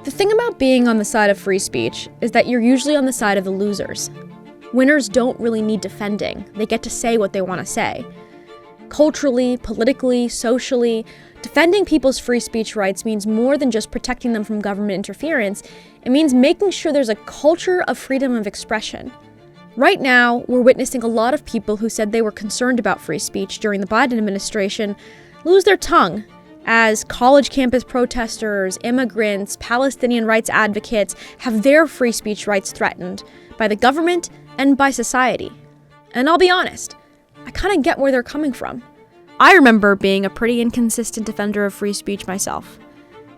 The thing about being on the side of free speech is that you're usually on the side of the losers. Winners don't really need defending. They get to say what they want to say. Culturally, politically, socially, defending people's free speech rights means more than just protecting them from government interference. It means making sure there's a culture of freedom of expression. Right now, we're witnessing a lot of people who said they were concerned about free speech during the Biden administration lose their tongue as college campus protesters, immigrants, Palestinian rights advocates have their free speech rights threatened by the government and by society. And I'll be honest, I kind of get where they're coming from. I remember being a pretty inconsistent defender of free speech myself.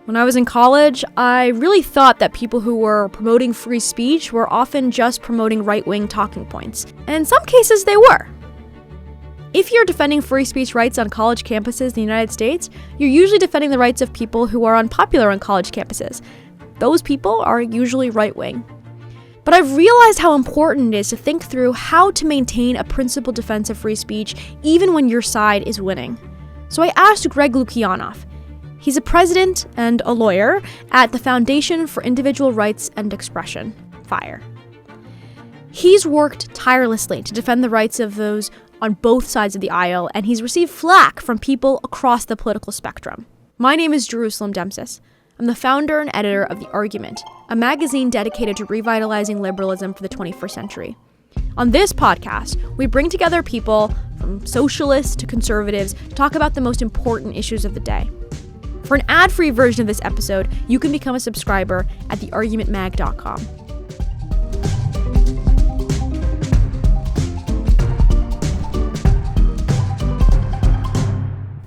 When I was in college, I really thought that people who were promoting free speech were often just promoting right-wing talking points. And in some cases, they were. If you're defending free speech rights on college campuses in the United States, you're usually defending the rights of people who are unpopular on college campuses. Those people are usually right-wing. But I've realized how important it is to think through how to maintain a principled defense of free speech even when your side is winning. So I asked Greg Lukianoff. He's a president and a lawyer at the Foundation for Individual Rights and Expression, FIRE. He's worked tirelessly to defend the rights of those on both sides of the aisle, and he's received flack from people across the political spectrum. My name is Jerusalem Demsas. I'm the founder and editor of The Argument, a magazine dedicated to revitalizing liberalism for the 21st century. On this podcast, we bring together people from socialists to conservatives to talk about the most important issues of the day. For an ad-free version of this episode, you can become a subscriber at theargumentmag.com.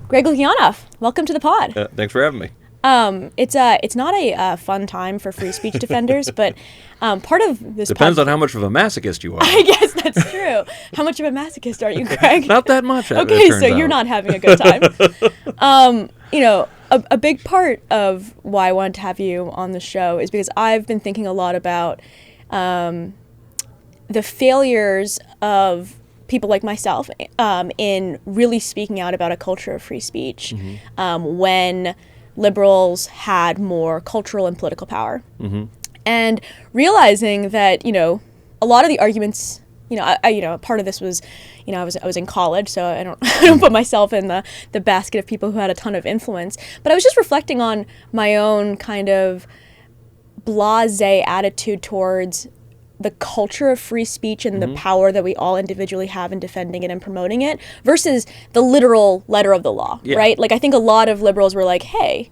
Greg Lukianoff, welcome to the pod. Thanks for having me. It's not a fun time for free speech defenders, but part of this depends on how much of a masochist you are. I guess that's true. How much of a masochist are you, Greg? Not that much. Okay, so you're not having a good time. A big part of why I wanted to have you on the show is because I've been thinking a lot about the failures of people like myself in really speaking out about a culture of free speech when liberals had more cultural and political power. And realizing that, a lot of the arguments, part of this was, I was in college, so I don't put myself in the basket of people who had a ton of influence. But I was just reflecting on my own kind of blasé attitude towards the culture of free speech and the power that we all individually have in defending it and promoting it versus the literal letter of the law, right? Like, I think a lot of liberals were like, hey,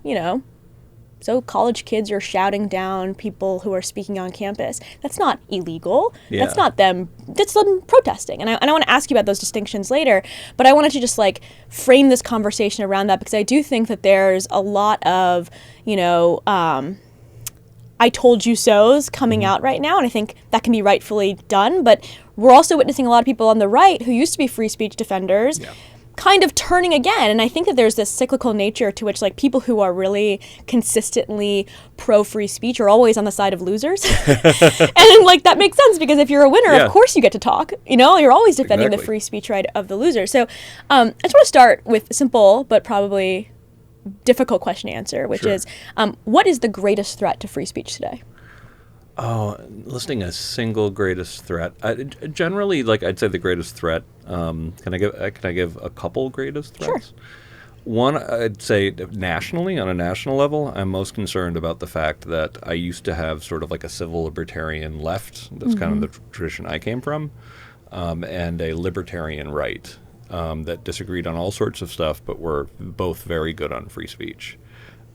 so college kids are shouting down people who are speaking on campus. That's not illegal. Yeah. That's not them. That's them protesting. And I want to ask you about those distinctions later, but I wanted to just frame this conversation around that because I do think that there's a lot of, I told you so's coming out right now, and I think that can be rightfully done, but we're also witnessing a lot of people on the right who used to be free speech defenders kind of turning again, and I think that there's this cyclical nature to which people who are really consistently pro-free speech are always on the side of losers. And that makes sense because if you're a winner, of course you get to talk. You're always defending the free speech right of the loser. So I just want to start with a simple but probably difficult question to answer, which is, what is the greatest threat to free speech today? Oh, listing a single greatest threat. Generally, I'd say the greatest threat. Can I give a couple greatest threats? Sure. One, I'd say nationally, on a national level, I'm most concerned about the fact that I used to have sort of a civil libertarian left. That's kind of the tradition I came from, and a libertarian right. That disagreed on all sorts of stuff, but were both very good on free speech.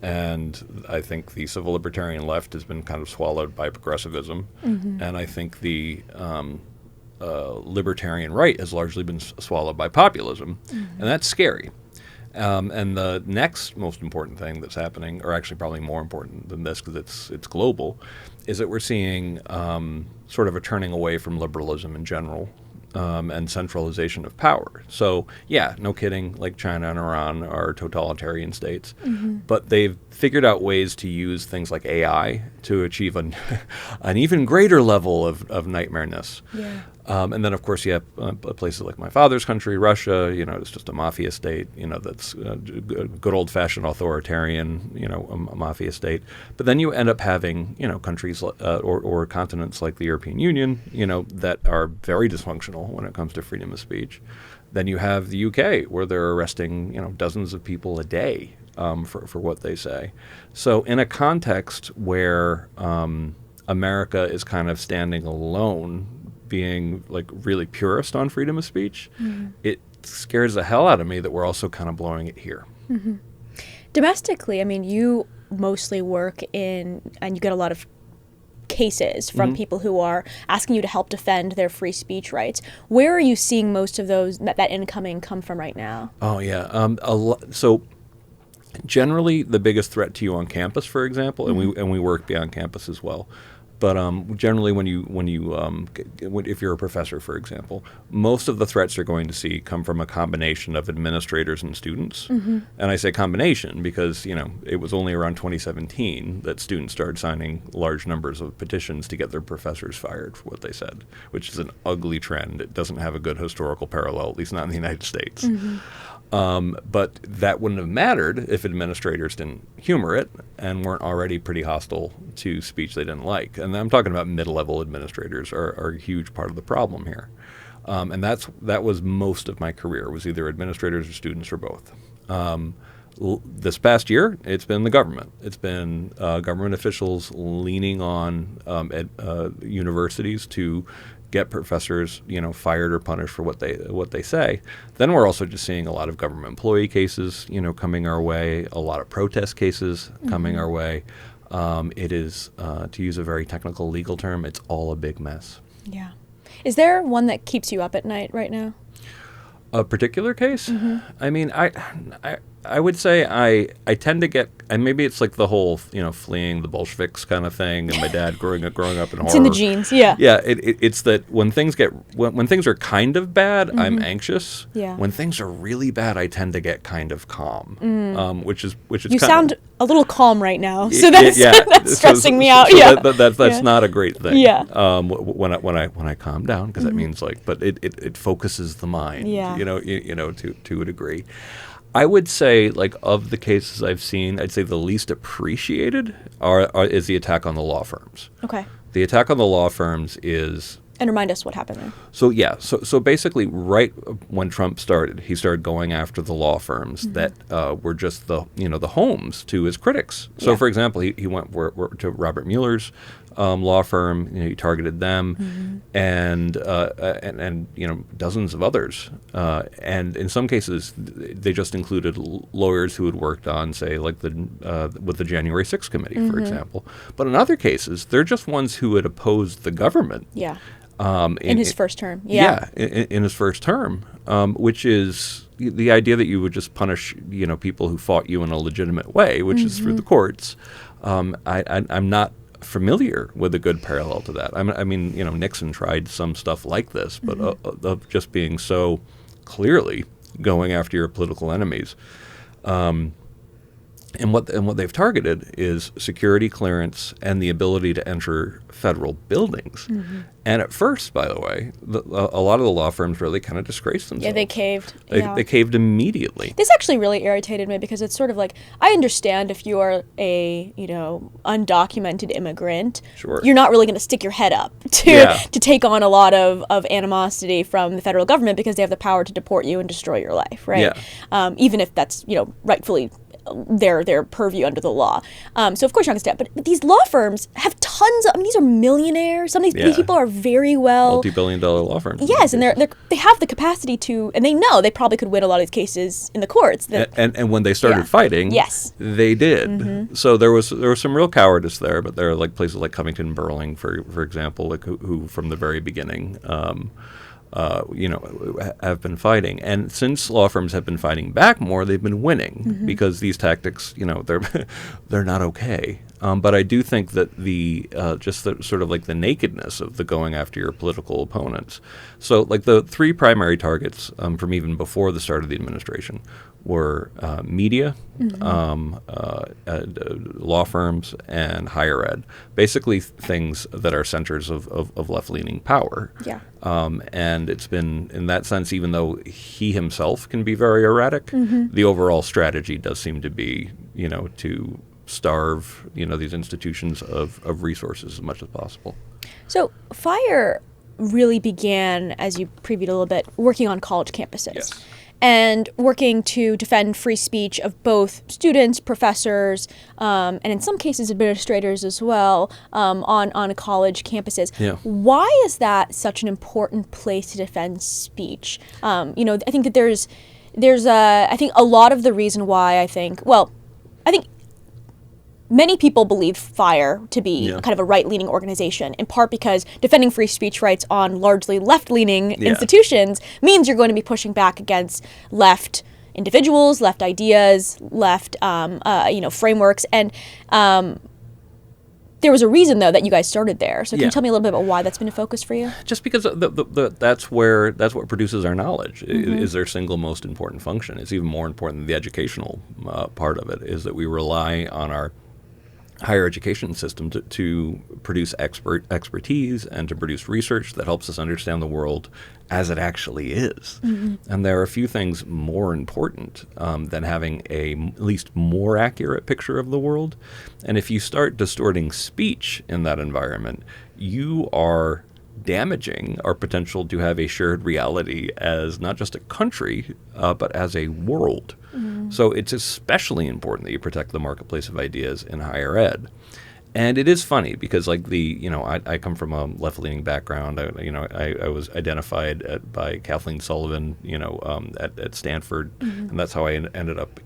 And I think the civil libertarian left has been kind of swallowed by progressivism. And I think the libertarian right has largely been swallowed by populism. And that's scary. And the next most important thing that's happening, or actually probably more important than this because it's global, is that we're seeing sort of a turning away from liberalism in general. And centralization of power. So, no kidding, China and Iran are totalitarian states, but they've figured out ways to use things like AI to achieve an even greater level of nightmareness. And then, of course, you have places like my father's country, Russia. It's just a mafia state. That's a good old-fashioned authoritarian, a mafia state. But then you end up having, countries or continents like the European Union, that are very dysfunctional when it comes to freedom of speech. Then you have the UK, where they're arresting, dozens of people a day for what they say. So in a context where America is kind of standing alone, being like really purist on freedom of speech, it scares the hell out of me that we're also kind of blowing it here. Domestically, I mean, you mostly work and you get a lot of cases from people who are asking you to help defend their free speech rights. Where are you seeing most of those, that incoming come from right now? Oh, yeah. So generally the biggest threat to you on campus, for example, and we work beyond campus as well. But generally, if you're a professor, for example, most of the threats you're going to see come from a combination of administrators and students. And I say combination because it was only around 2017 that students started signing large numbers of petitions to get their professors fired for what they said, which is an ugly trend. It doesn't have a good historical parallel, at least not in the United States. But that wouldn't have mattered if administrators didn't humor it and weren't already pretty hostile to speech they didn't like. And I'm talking about mid-level administrators are a huge part of the problem here. And that was most of my career, was either administrators or students or both. This past year, it's been the government. It's been government officials leaning on universities to get professors, fired or punished for what they say. Then we're also just seeing a lot of government employee cases, coming our way, a lot of protest cases coming our way. It is, to use a very technical legal term, it's all a big mess. Yeah. Is there one that keeps you up at night right now? A particular case? I mean, I would say I tend to get, and maybe it's like the whole fleeing the Bolsheviks kind of thing, and my dad growing up in horror. It's in the genes, yeah. Yeah, it's that when things are kind of bad, I'm anxious. Yeah. When things are really bad, I tend to get kind of calm, which is you sound a little calm right now, so that's stressing me out. So yeah, that's not a great thing. Yeah. When I calm down, because that means but it focuses the mind. Yeah. To a degree. I would say, of the cases I've seen, I'd say the least appreciated is the attack on the law firms. Okay. The attack on the law firms is... And remind us what happened there. So basically, right when Trump started, he started going after the law firms that were just the homes to his critics. So, for example, he went to Robert Mueller's law firm. He targeted them, and dozens of others. And in some cases, they just included lawyers who had worked on, say, with the January 6th committee, for example. But in other cases, they're just ones who had opposed the government. Yeah. In his first term. Yeah. In his first term, which is the idea that you would just punish, people who fought you in a legitimate way, which is through the courts. I'm not familiar with a good parallel to that. I mean, Nixon tried some stuff like this, but of just being so clearly going after your political enemies. And what they've targeted is security clearance and the ability to enter federal buildings. And at first, by the way, a lot of the law firms really kind of disgraced themselves. Yeah, they caved. They caved immediately. This actually really irritated me because it's sort of like, I understand if you are a, undocumented immigrant, Sure. You're not really going to stick your head up to take on a lot of animosity from the federal government because they have the power to deport you and destroy your life, right? Yeah. Even if that's, rightfully their purview under the law. So of course you're not going to step. But these law firms have tons of, these are millionaires. Some of these people are very well... multi-billion-dollar law firms. Yes, and they have the capacity to, and they know they probably could win a lot of these cases in the courts. And when they started fighting, yes, they did. So there was some real cowardice there, but there are places like Covington and Burling, for example, who from the very beginning have been fighting. And since law firms have been fighting back more, they've been winning because these tactics, they're not okay. But I do think that the nakedness of the going after your political opponents. So the three primary targets from even before the start of the administration were media, law firms, and higher ed. Basically things that are centers of left-leaning power. Yeah. And it's been, in that sense, even though he himself can be very erratic, the overall strategy does seem to be, to starve, these institutions of resources as much as possible. So FIRE really began, as you previewed a little bit, working on college campuses. Yes. And working to defend free speech of both students, professors, and in some cases administrators as well, on college campuses. Yeah. Why is that such an important place to defend speech? I think that there's I think a lot of the reason why I think many people believe FIRE to be kind of a right-leaning organization, in part because defending free speech rights on largely left-leaning institutions means you're going to be pushing back against left individuals, left ideas, left frameworks. And there was a reason, though, that you guys started there. So can you tell me a little bit about why that's been a focus for you? Just because that's what produces our knowledge, is their single most important function. It's even more important than the educational part of it, is that we rely on our higher education system to produce expertise and to produce research that helps us understand the world as it actually is. And there are a few things more important than having at least more accurate picture of the world. And if you start distorting speech in that environment, you are damaging our potential to have a shared reality as not just a country, but as a world. So it's especially important that you protect the marketplace of ideas in higher ed. And it is funny because, I come from a left-leaning background. I was identified by Kathleen Sullivan, at Stanford, and that's how I ended up,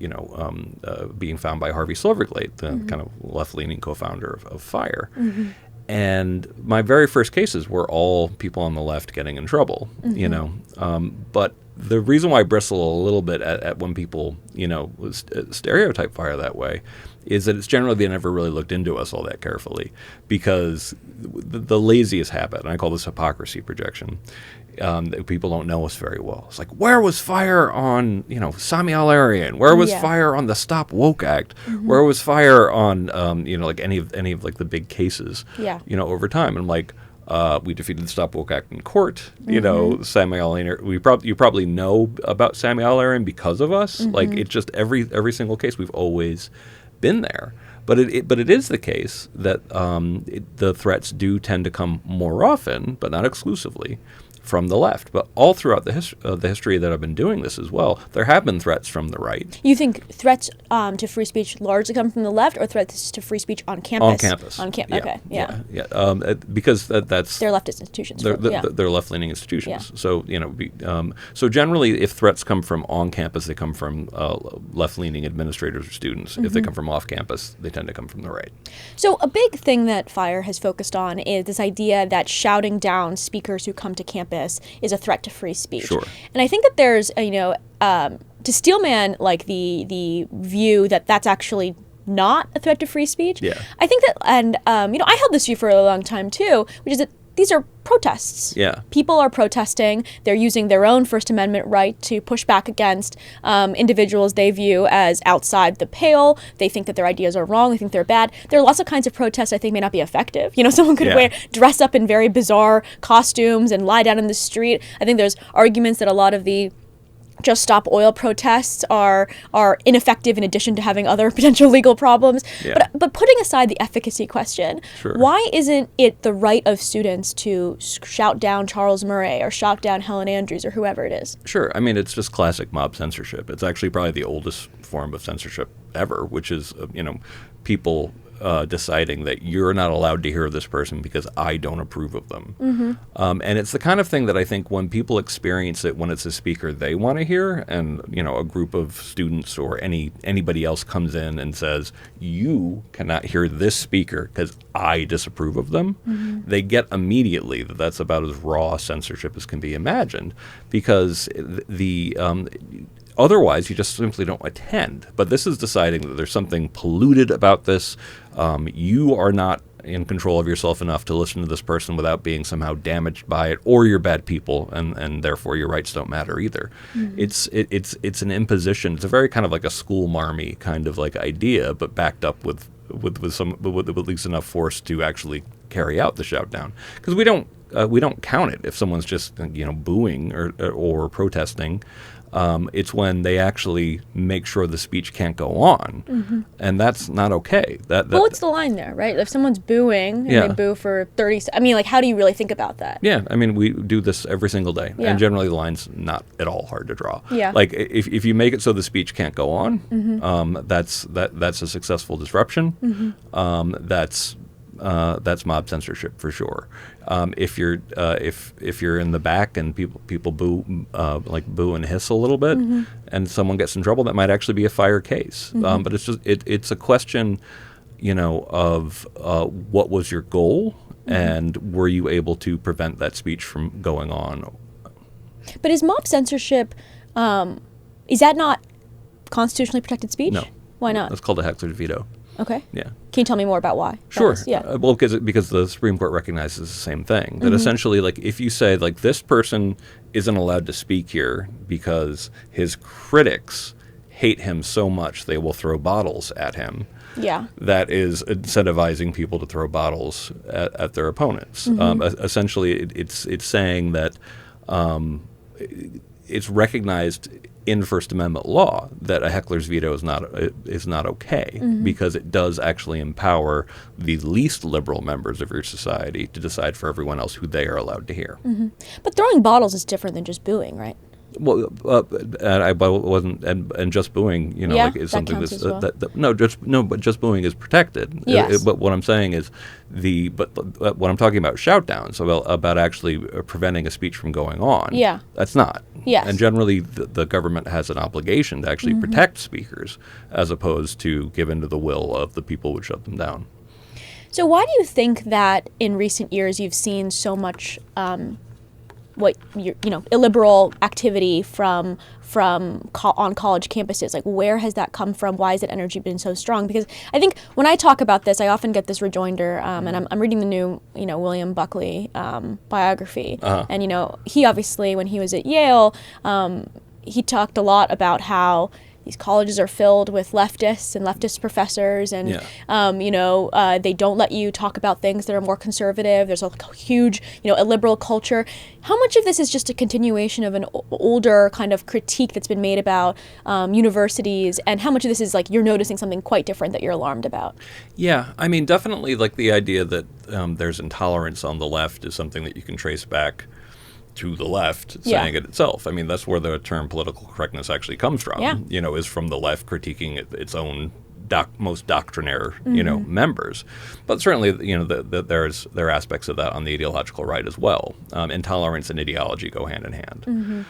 being found by Harvey Silverglate, the kind of left-leaning co-founder of FIRE. And my very first cases were all people on the left getting in trouble, but the reason why I bristle a little bit at when people, stereotype FIRE that way is that it's generally they never really looked into us all that carefully, because the laziest habit, and I call this hypocrisy projection, that people don't know us very well. It's like, where was FIRE on, Samuel Arian? Where was FIRE on the Stop Woke Act? Where was FIRE on, any of the big cases, over time? And I'm like, we defeated the Stop Woke Act in court. Samuel Arian. You probably know about Samuel Arian because of us. Like, it's just every single case we've always been there. But it is the case that the threats do tend to come more often, but not exclusively, from the left. But all throughout the history that I've been doing this as well, there have been threats from the right. You think threats to free speech largely come from the left, or threats to free speech on campus? On campus. Okay, yeah. Because that's... They're leftist institutions. They're left-leaning institutions. Yeah. So generally, if threats come from on campus, they come from left-leaning administrators or students. If they come from off campus, they tend to come from the right. So a big thing that FIRE has focused on is this idea that shouting down speakers who come to campus is a threat to free speech. Sure. And I think that there's, to steelman the view that that's actually not a threat to free speech. Yeah. I think that, and I held this view for a long time too, which is that these are protests. Yeah. People are protesting. They're using their own First Amendment right to push back against individuals they view as outside the pale. They think that their ideas are wrong. They think they're bad. There are lots of kinds of protests I think may not be effective. Someone could dress up in very bizarre costumes and lie down in the street. I think there's arguments that a lot of the Just Stop Oil protests are ineffective in addition to having other potential legal problems. Yeah. But putting aside the efficacy question, why isn't it the right of students to shout down Charles Murray or shout down Helen Andrews or whoever it is? Sure. I mean, it's just classic mob censorship. It's actually probably the oldest form of censorship ever, which is, people deciding that you're not allowed to hear this person because I don't approve of them. And it's the kind of thing that I think when people experience it when it's a speaker they want to hear, and a group of students or anybody else comes in and says, you cannot hear this speaker because I disapprove of them, they get immediately that that's about as raw censorship as can be imagined, because otherwise, you just simply don't attend. But this is deciding that there's something polluted about this. You are not in control of yourself enough to listen to this person without being somehow damaged by it, or you're bad people, and therefore your rights don't matter either. It's an imposition. It's a very kind of like a school marmy kind of like idea, but backed up with at least enough force to actually carry out the shout down. Because we don't count it if someone's just booing or protesting. It's when they actually make sure the speech can't go on, and that's not okay. That what's the line there, right? If someone's booing and they boo for 30, I mean, like, how do you really think about that? Yeah, I mean, we do this every single day, and generally the line's not at all hard to draw. Yeah. Like if you make it so the speech can't go on, that's a successful disruption. That's mob censorship for sure. If you're in the back and people boo and hiss a little bit, and someone gets in trouble, that might actually be a fire case. But it's a question, of what was your goal, and were you able to prevent that speech from going on? But is mob censorship, is that not constitutionally protected speech? No. Why not? That's called a Heckler's veto. Okay. Yeah. Can you tell me more about why? Sure. Yeah. Well, because the Supreme Court recognizes the same thing. That essentially, like, if you say, like, this person isn't allowed to speak here because his critics hate him so much they will throw bottles at him. Yeah. That is incentivizing people to throw bottles at their opponents. Essentially, it's saying that it's recognized in First Amendment law that a heckler's veto is not okay, because it does actually empower the least liberal members of your society to decide for everyone else who they are allowed to hear. But throwing bottles is different than just booing, right? Well, I wasn't, and just booing, like, is something that counts as well. but just booing is protected. Yes. But what I'm saying is but what I'm talking about shout downs about actually preventing a speech from going on. Yeah. That's not. Yes. And generally, the government has an obligation to actually protect speakers, as opposed to give in to the will of the people who shut them down. So why do you think that in recent years you've seen so much illiberal activity from on college campuses? Like, where has that come from? Why has that energy been so strong? Because I think when I talk about this, I often get this rejoinder, and I'm reading the new, William Buckley biography, and he obviously, when he was at Yale, he talked a lot about how these colleges are filled with leftists and leftist professors, and they don't let you talk about things that are more conservative. There's a huge, illiberal culture. How much of this is just a continuation of an older kind of critique that's been made about universities, and how much of this is like you're noticing something quite different that you're alarmed about? Yeah, I mean, definitely, like, the idea that there's intolerance on the left is something that you can trace back to the left saying it itself. I mean, that's where the term political correctness actually comes from, is from the left critiquing its own most doctrinaire, members. But certainly, there are aspects of that on the ideological right as well. Intolerance and ideology go hand in hand.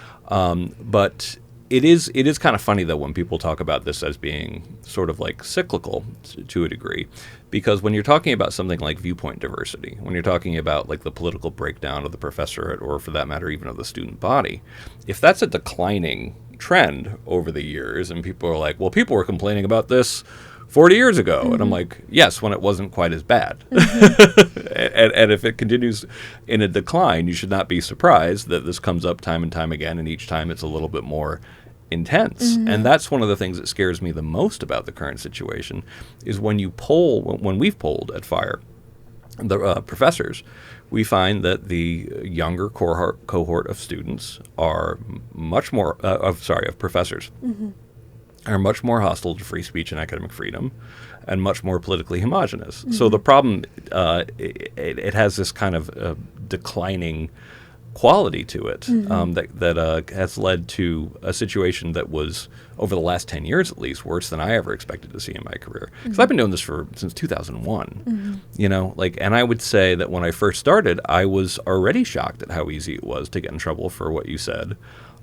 But it is kind of funny, though, when people talk about this as being sort of like cyclical to a degree, because when you're talking about something like viewpoint diversity, when you're talking about like the political breakdown of the professorate, or for that matter, even of the student body, if that's a declining trend over the years, and people are like, well, people were complaining about this 40 years ago. And I'm like, yes, when it wasn't quite as bad. And if it continues in a decline, you should not be surprised that this comes up time and time again, and each time it's a little bit more intense. And that's one of the things that scares me the most about the current situation, is when we've polled at FIRE, the professors, we find that the younger cohort of students are much more, of professors, are much more hostile to free speech and academic freedom, and much more politically homogenous. So the problem, it has this kind of declining quality to it, that has led to a situation that was, over the last 10 years at least, worse than I ever expected to see in my career. Because I've been doing this since 2001, and I would say that when I first started, I was already shocked at how easy it was to get in trouble for what you said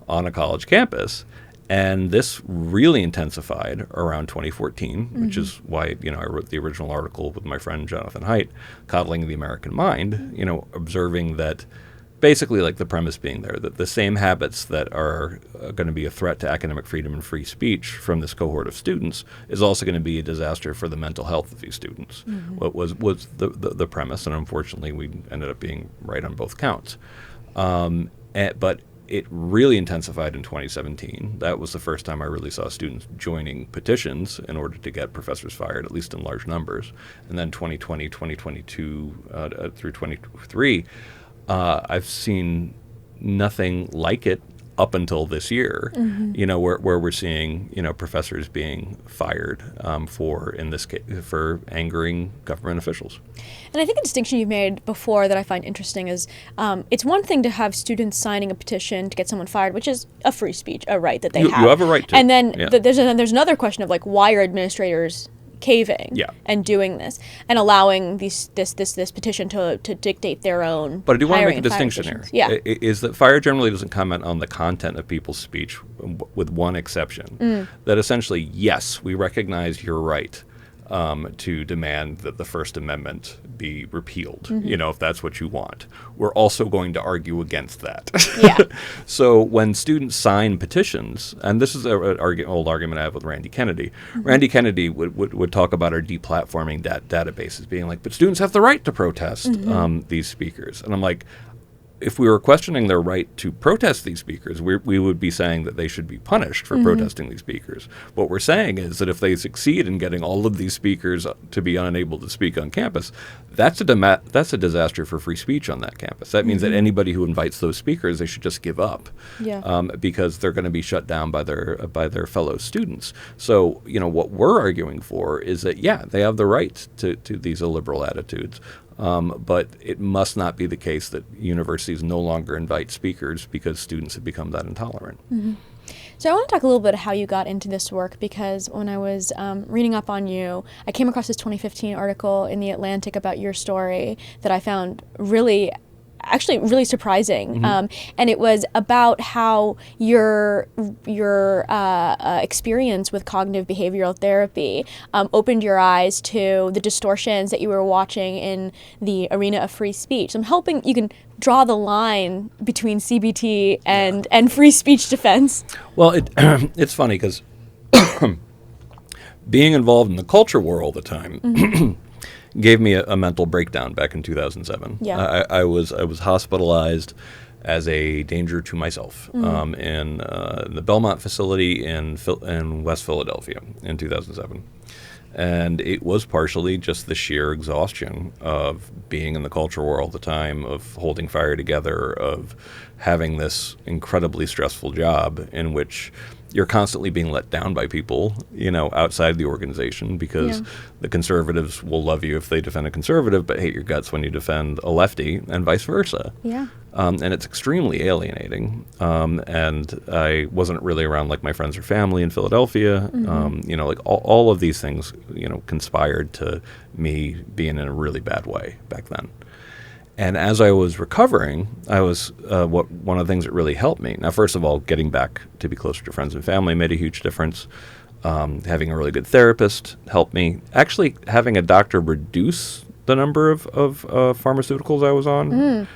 on a college campus. And this really intensified around 2014, which is why, I wrote the original article with my friend Jonathan Haidt, Coddling the American Mind, observing that basically like the premise being there that the same habits that are going to be a threat to academic freedom and free speech from this cohort of students is also going to be a disaster for the mental health of these students. What was the premise, and unfortunately we ended up being right on both counts. But it really intensified in 2017. That was the first time I really saw students joining petitions in order to get professors fired, at least in large numbers. And then 2020, 2022 through 2023, I've seen nothing like it up until this year, where we're seeing, professors being fired for, in this case, for angering government officials. And I think a distinction you've made before that I find interesting is it's one thing to have students signing a petition to get someone fired, which is a free speech, a right that they have. You have a right to. And then there's another question of like, why are administrators caving and doing this and allowing this petition to dictate their own. But I do want to make a distinction here. Is that FIRE generally doesn't comment on the content of people's speech, with one exception. That essentially, yes, we recognize your right to demand that the First Amendment be repealed, if that's what you want. We're also going to argue against that. So when students sign petitions, and this is an old argument I have with Randy Kennedy. Randy Kennedy would talk about our deplatforming databases, being like, but students have the right to protest these speakers. And I'm like, if we were questioning their right to protest these speakers, we would be saying that they should be punished for protesting these speakers. What we're saying is that if they succeed in getting all of these speakers to be unable to speak on campus, that's a disaster for free speech on that campus. That means that anybody who invites those speakers, they should just give up, because they're going to be shut down by their fellow students. So, what we're arguing for is that, they have the right to these illiberal attitudes. But it must not be the case that universities no longer invite speakers because students have become that intolerant. So I want to talk a little bit how you got into this work, because when I was reading up on you, I came across this 2015 article in The Atlantic about your story that I found really surprising, and it was about how your experience with cognitive behavioral therapy opened your eyes to the distortions that you were watching in the arena of free speech. So I'm hoping you can draw the line between CBT and free speech defense. Well, it's funny because being involved in the culture war all the time gave me a mental breakdown back in 2007. I was hospitalized as a danger to myself in the Belmont facility in West Philadelphia in 2007. And it was partially just the sheer exhaustion of being in the culture war all the time, of holding FIRE together, of having this incredibly stressful job in which you're constantly being let down by people, outside the organization, because the conservatives will love you if they defend a conservative, but hate your guts when you defend a lefty, and vice versa. And it's extremely alienating. And I wasn't really around like my friends or family in Philadelphia. Like all of these things, conspired to me being in a really bad way back then. And as I was recovering, I was one of the things that really helped me. Now, first of all, getting back to be closer to friends and family made a huge difference. Having a really good therapist helped me. Actually, having a doctor reduce the number of pharmaceuticals I was on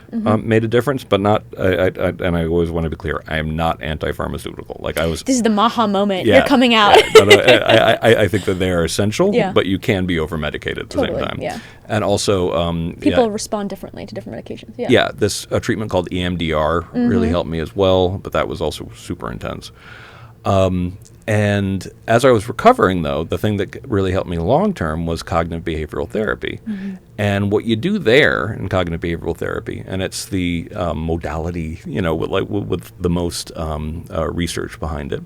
made a difference, but not. And I always want to be clear: I am not anti-pharmaceutical. Like I was. This is the Maha moment. You're coming out. I think that they are essential, but you can be over-medicated at the same time. And also, people respond differently to different medications. This treatment called EMDR really helped me as well, but that was also super intense. And as I was recovering, though, the thing that really helped me long-term was cognitive behavioral therapy. And what you do there in cognitive behavioral therapy, and it's the modality, with the most research behind it,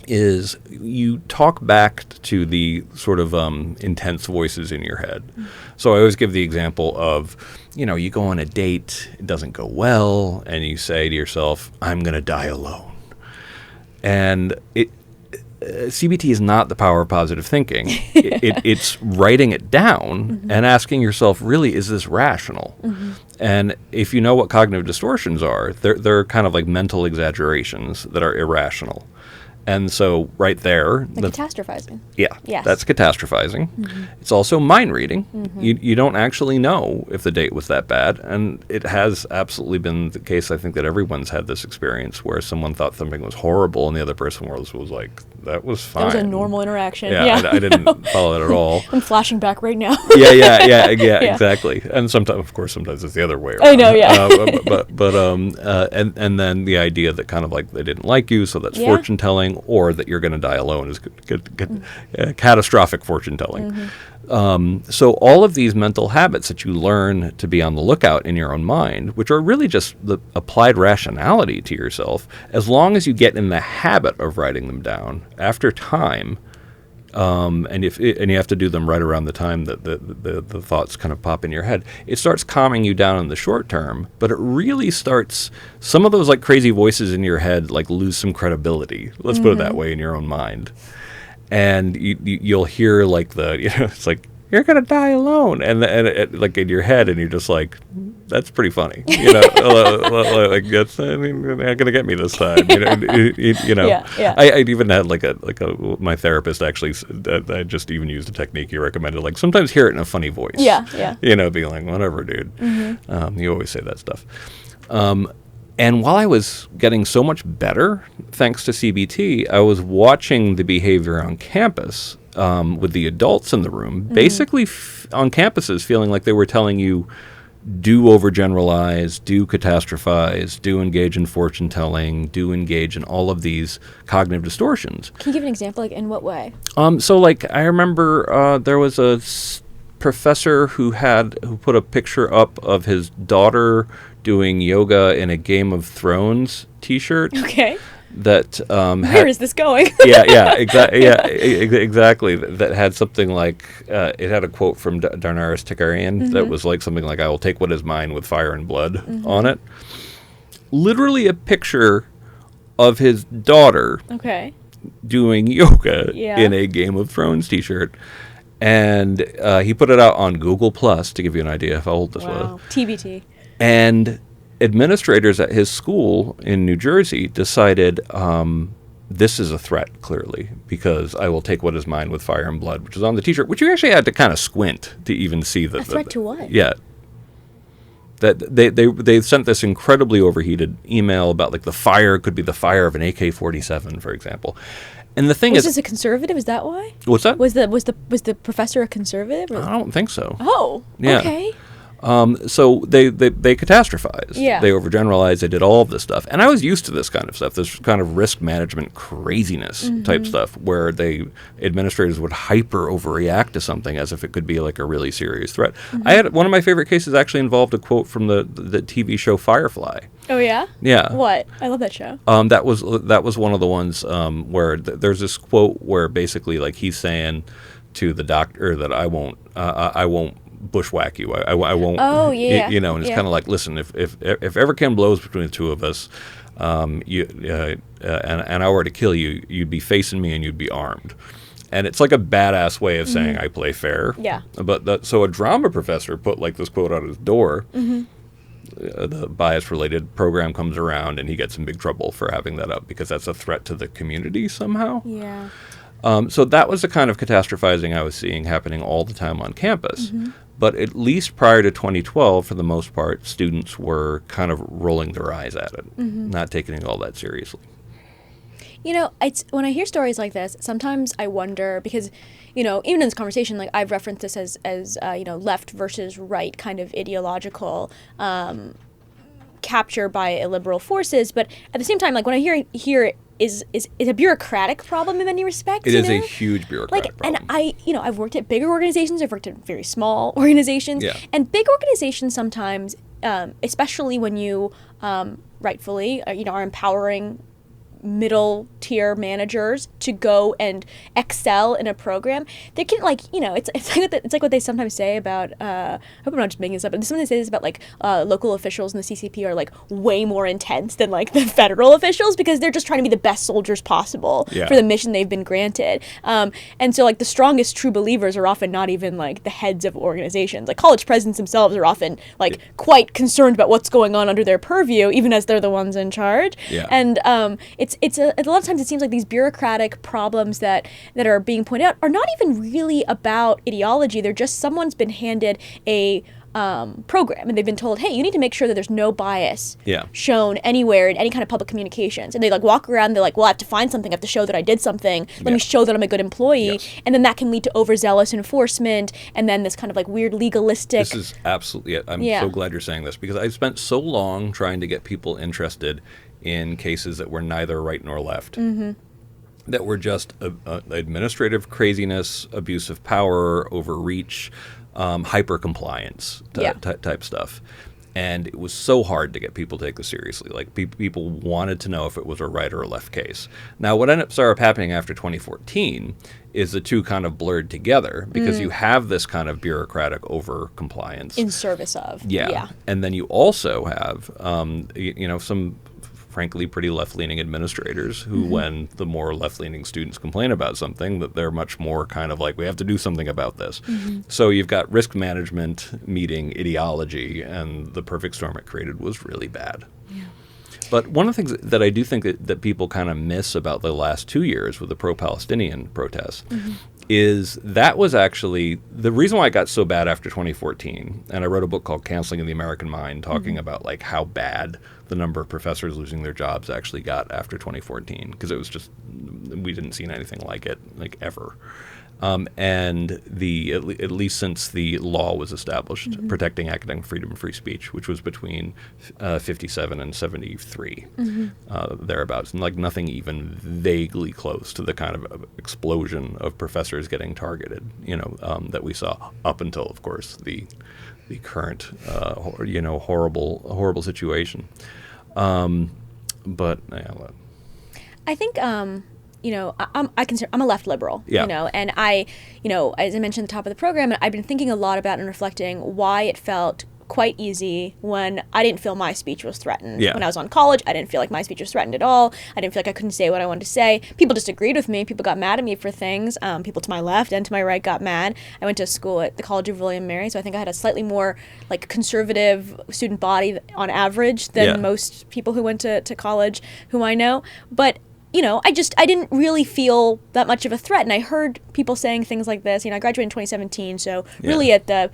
is you talk back to the sort of intense voices in your head. So I always give the example of, you go on a date, it doesn't go well, and you say to yourself, I'm going to die alone. And CBT is not the power of positive thinking. It's writing it down and asking yourself, really, is this rational? And if you know what cognitive distortions are, they're kind of like mental exaggerations that are irrational. And so right there, Like catastrophizing. yeah, Yes. that's catastrophizing. Mm-hmm. It's also mind reading. You don't actually know if the date was that bad, and it has absolutely been the case. I think that everyone's had this experience where someone thought something was horrible, and the other person was like, "That was fine. That was a normal interaction." Yeah, I didn't follow that at all. I'm flashing back right now. Yeah, exactly. And sometimes, of course, sometimes it's the other way around. I know, yeah. And then the idea that kind of like they didn't like you, so that's fortune telling, or that you're going to die alone is catastrophic fortune telling. So all of these mental habits that you learn to be on the lookout in your own mind, which are really just the applied rationality to yourself, as long as you get in the habit of writing them down after time, and you have to do them right around the time that the thoughts kind of pop in your head, it starts calming you down in the short term, but it really starts, some of those like crazy voices in your head like lose some credibility, let's put it that way, in your own mind. And you'll hear like it's like, you're going to die alone. And like in your head, and you're just like, that's pretty funny. Like that's, I mean, they're not going to get me this time. Yeah. I even had my therapist actually, I just even used a technique you recommended, like sometimes hear it in a funny voice. Yeah. Being like, whatever, dude. You always say that stuff. And while I was getting so much better, thanks to CBT, I was watching the behavior on campus with the adults in the room, basically on campuses feeling like they were telling you, do overgeneralize, do catastrophize, do engage in fortune telling, do engage in all of these cognitive distortions. Can you give an example? Like, in what way? So like I remember there was a professor who put a picture up of his daughter doing yoga in a Game of Thrones T-shirt. Okay. That where is this going? Exactly. That had something like it had a quote from Daenerys Targaryen that was like something like, "I will take what is mine with fire and blood" on it. Literally a picture of his daughter doing yoga in a Game of Thrones T-shirt. And he put it out on Google Plus to give you an idea of how old this was. TBT. And administrators at his school in New Jersey decided this is a threat, clearly, because I will take what is mine with fire and blood, which is on the T-shirt, which you actually had to kind of squint to even see. A threat to what? Yeah. That they sent this incredibly overheated email about like the fire could be the fire of an AK-47, for example. And the thing was this a conservative? Is that why? What's that? Was the professor a conservative? I don't think so. Oh, yeah. Okay. So they catastrophized. Yeah. They overgeneralized. They did all of this stuff. And I was used to this kind of stuff, this kind of risk management craziness type stuff, where administrators would hyper overreact to something as if it could be like a really serious threat. I had one of my favorite cases actually involved a quote from the TV show Firefly. Oh yeah? Yeah. What? I love that show. That was one of the ones where there's this quote where basically like he's saying to the doctor that I won't bushwhack you. I won't. Oh yeah. And it's kind of like, listen, if ever Ken blows between the two of us, and I were to kill you, you'd be facing me and you'd be armed. And it's like a badass way of saying I play fair. Yeah. But so a drama professor put like this quote on his door. The bias-related program comes around, and he gets in big trouble for having that up because that's a threat to the community somehow. Yeah. So that was the kind of catastrophizing I was seeing happening all the time on campus. But at least prior to 2012, for the most part, students were kind of rolling their eyes at it, not taking it all that seriously. When I hear stories like this, sometimes I wonder, because, even in this conversation, like I've referenced this as left versus right kind of ideological capture by illiberal forces. But at the same time, like when I hear is a bureaucratic problem in many respects. It is a huge bureaucratic problem. And I've worked at bigger organizations. I've worked at very small organizations. Yeah. And big organizations sometimes, especially when you rightfully, are empowering middle tier managers to go and excel in a program, they can it's like what they sometimes say about I hope I'm not just making this up, but sometimes they say this about like local officials in the CCP are like way more intense than like the federal officials because they're just trying to be the best soldiers possible for the mission they've been granted. And so like the strongest true believers are often not even like the heads of organizations. Like college presidents themselves are often like quite concerned about what's going on under their purview, even as they're the ones in charge. Yeah. And a lot of times it seems like these bureaucratic problems that are being pointed out are not even really about ideology. They're just someone's been handed a program and they've been told, hey, you need to make sure that there's no bias shown anywhere in any kind of public communications. And they like walk around, they're like, well, I have to find something, I have to show that I did something, let me show that I'm a good employee. And then that can lead to overzealous enforcement and then this kind of like weird legalistic. This is absolutely it. I'm so glad you're saying this, because I spent so long trying to get people interested in cases that were neither right nor left. That were just administrative craziness, abuse of power, overreach, hyper-compliance type stuff. And it was so hard to get people to take this seriously. Like, people wanted to know if it was a right or a left case. Now, what started up happening after 2014 is the two kind of blurred together, because you have this kind of bureaucratic over-compliance. In service of. Yeah. And then you also have, some frankly pretty left-leaning administrators who, when the more left-leaning students complain about something, that they're much more kind of like, we have to do something about this. So you've got risk management meeting ideology, and the perfect storm it created was really bad. But one of the things that I do think that people kind of miss about the last 2 years with the pro-Palestinian protests is that was actually the reason why it got so bad after 2014. And I wrote a book called Canceling in the American Mind, talking about like how bad the number of professors losing their jobs actually got after 2014, because it was just, we didn't see anything like it, like ever. And at least since the law was established protecting academic freedom and free speech, which was between 57 and 73, thereabouts, and like nothing even vaguely close to the kind of explosion of professors getting targeted, that we saw up until, of course, the current, horrible situation. But I think. I'm a left liberal, and I, as I mentioned at the top of the program, I've been thinking a lot about and reflecting why it felt quite easy when I didn't feel my speech was threatened. When I was on college, I didn't feel like my speech was threatened at all. I didn't feel like I couldn't say what I wanted to say. People disagreed with me. People got mad at me for things. People to my left and to my right got mad. I went to school at the College of William and Mary, so I think I had a slightly more like conservative student body on average than most people who went to college who I know. But I didn't really feel that much of a threat. And I heard people saying things like this. I graduated in 2017, so really at the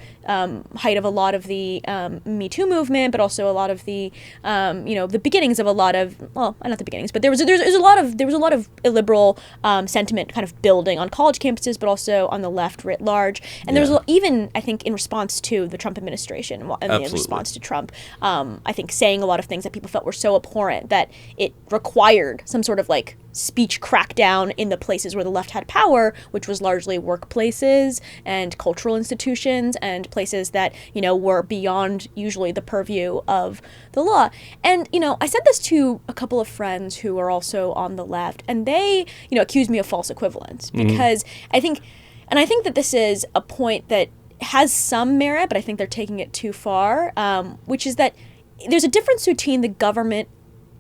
height of a lot of the Me Too movement, but also a lot of the, the beginnings of a lot of, well, not the beginnings, but there was a lot of illiberal sentiment kind of building on college campuses, but also on the left writ large. And there was even, I think, in response to the Trump administration and in response to Trump, I think saying a lot of things that people felt were so abhorrent that it required some sort of like speech crackdown in the places where the left had power, which was largely workplaces and cultural institutions and places that, were beyond usually the purview of the law. And, I said this to a couple of friends who are also on the left, and they, accused me of false equivalence because I think that this is a point that has some merit, but I think they're taking it too far, which is that there's a difference between the government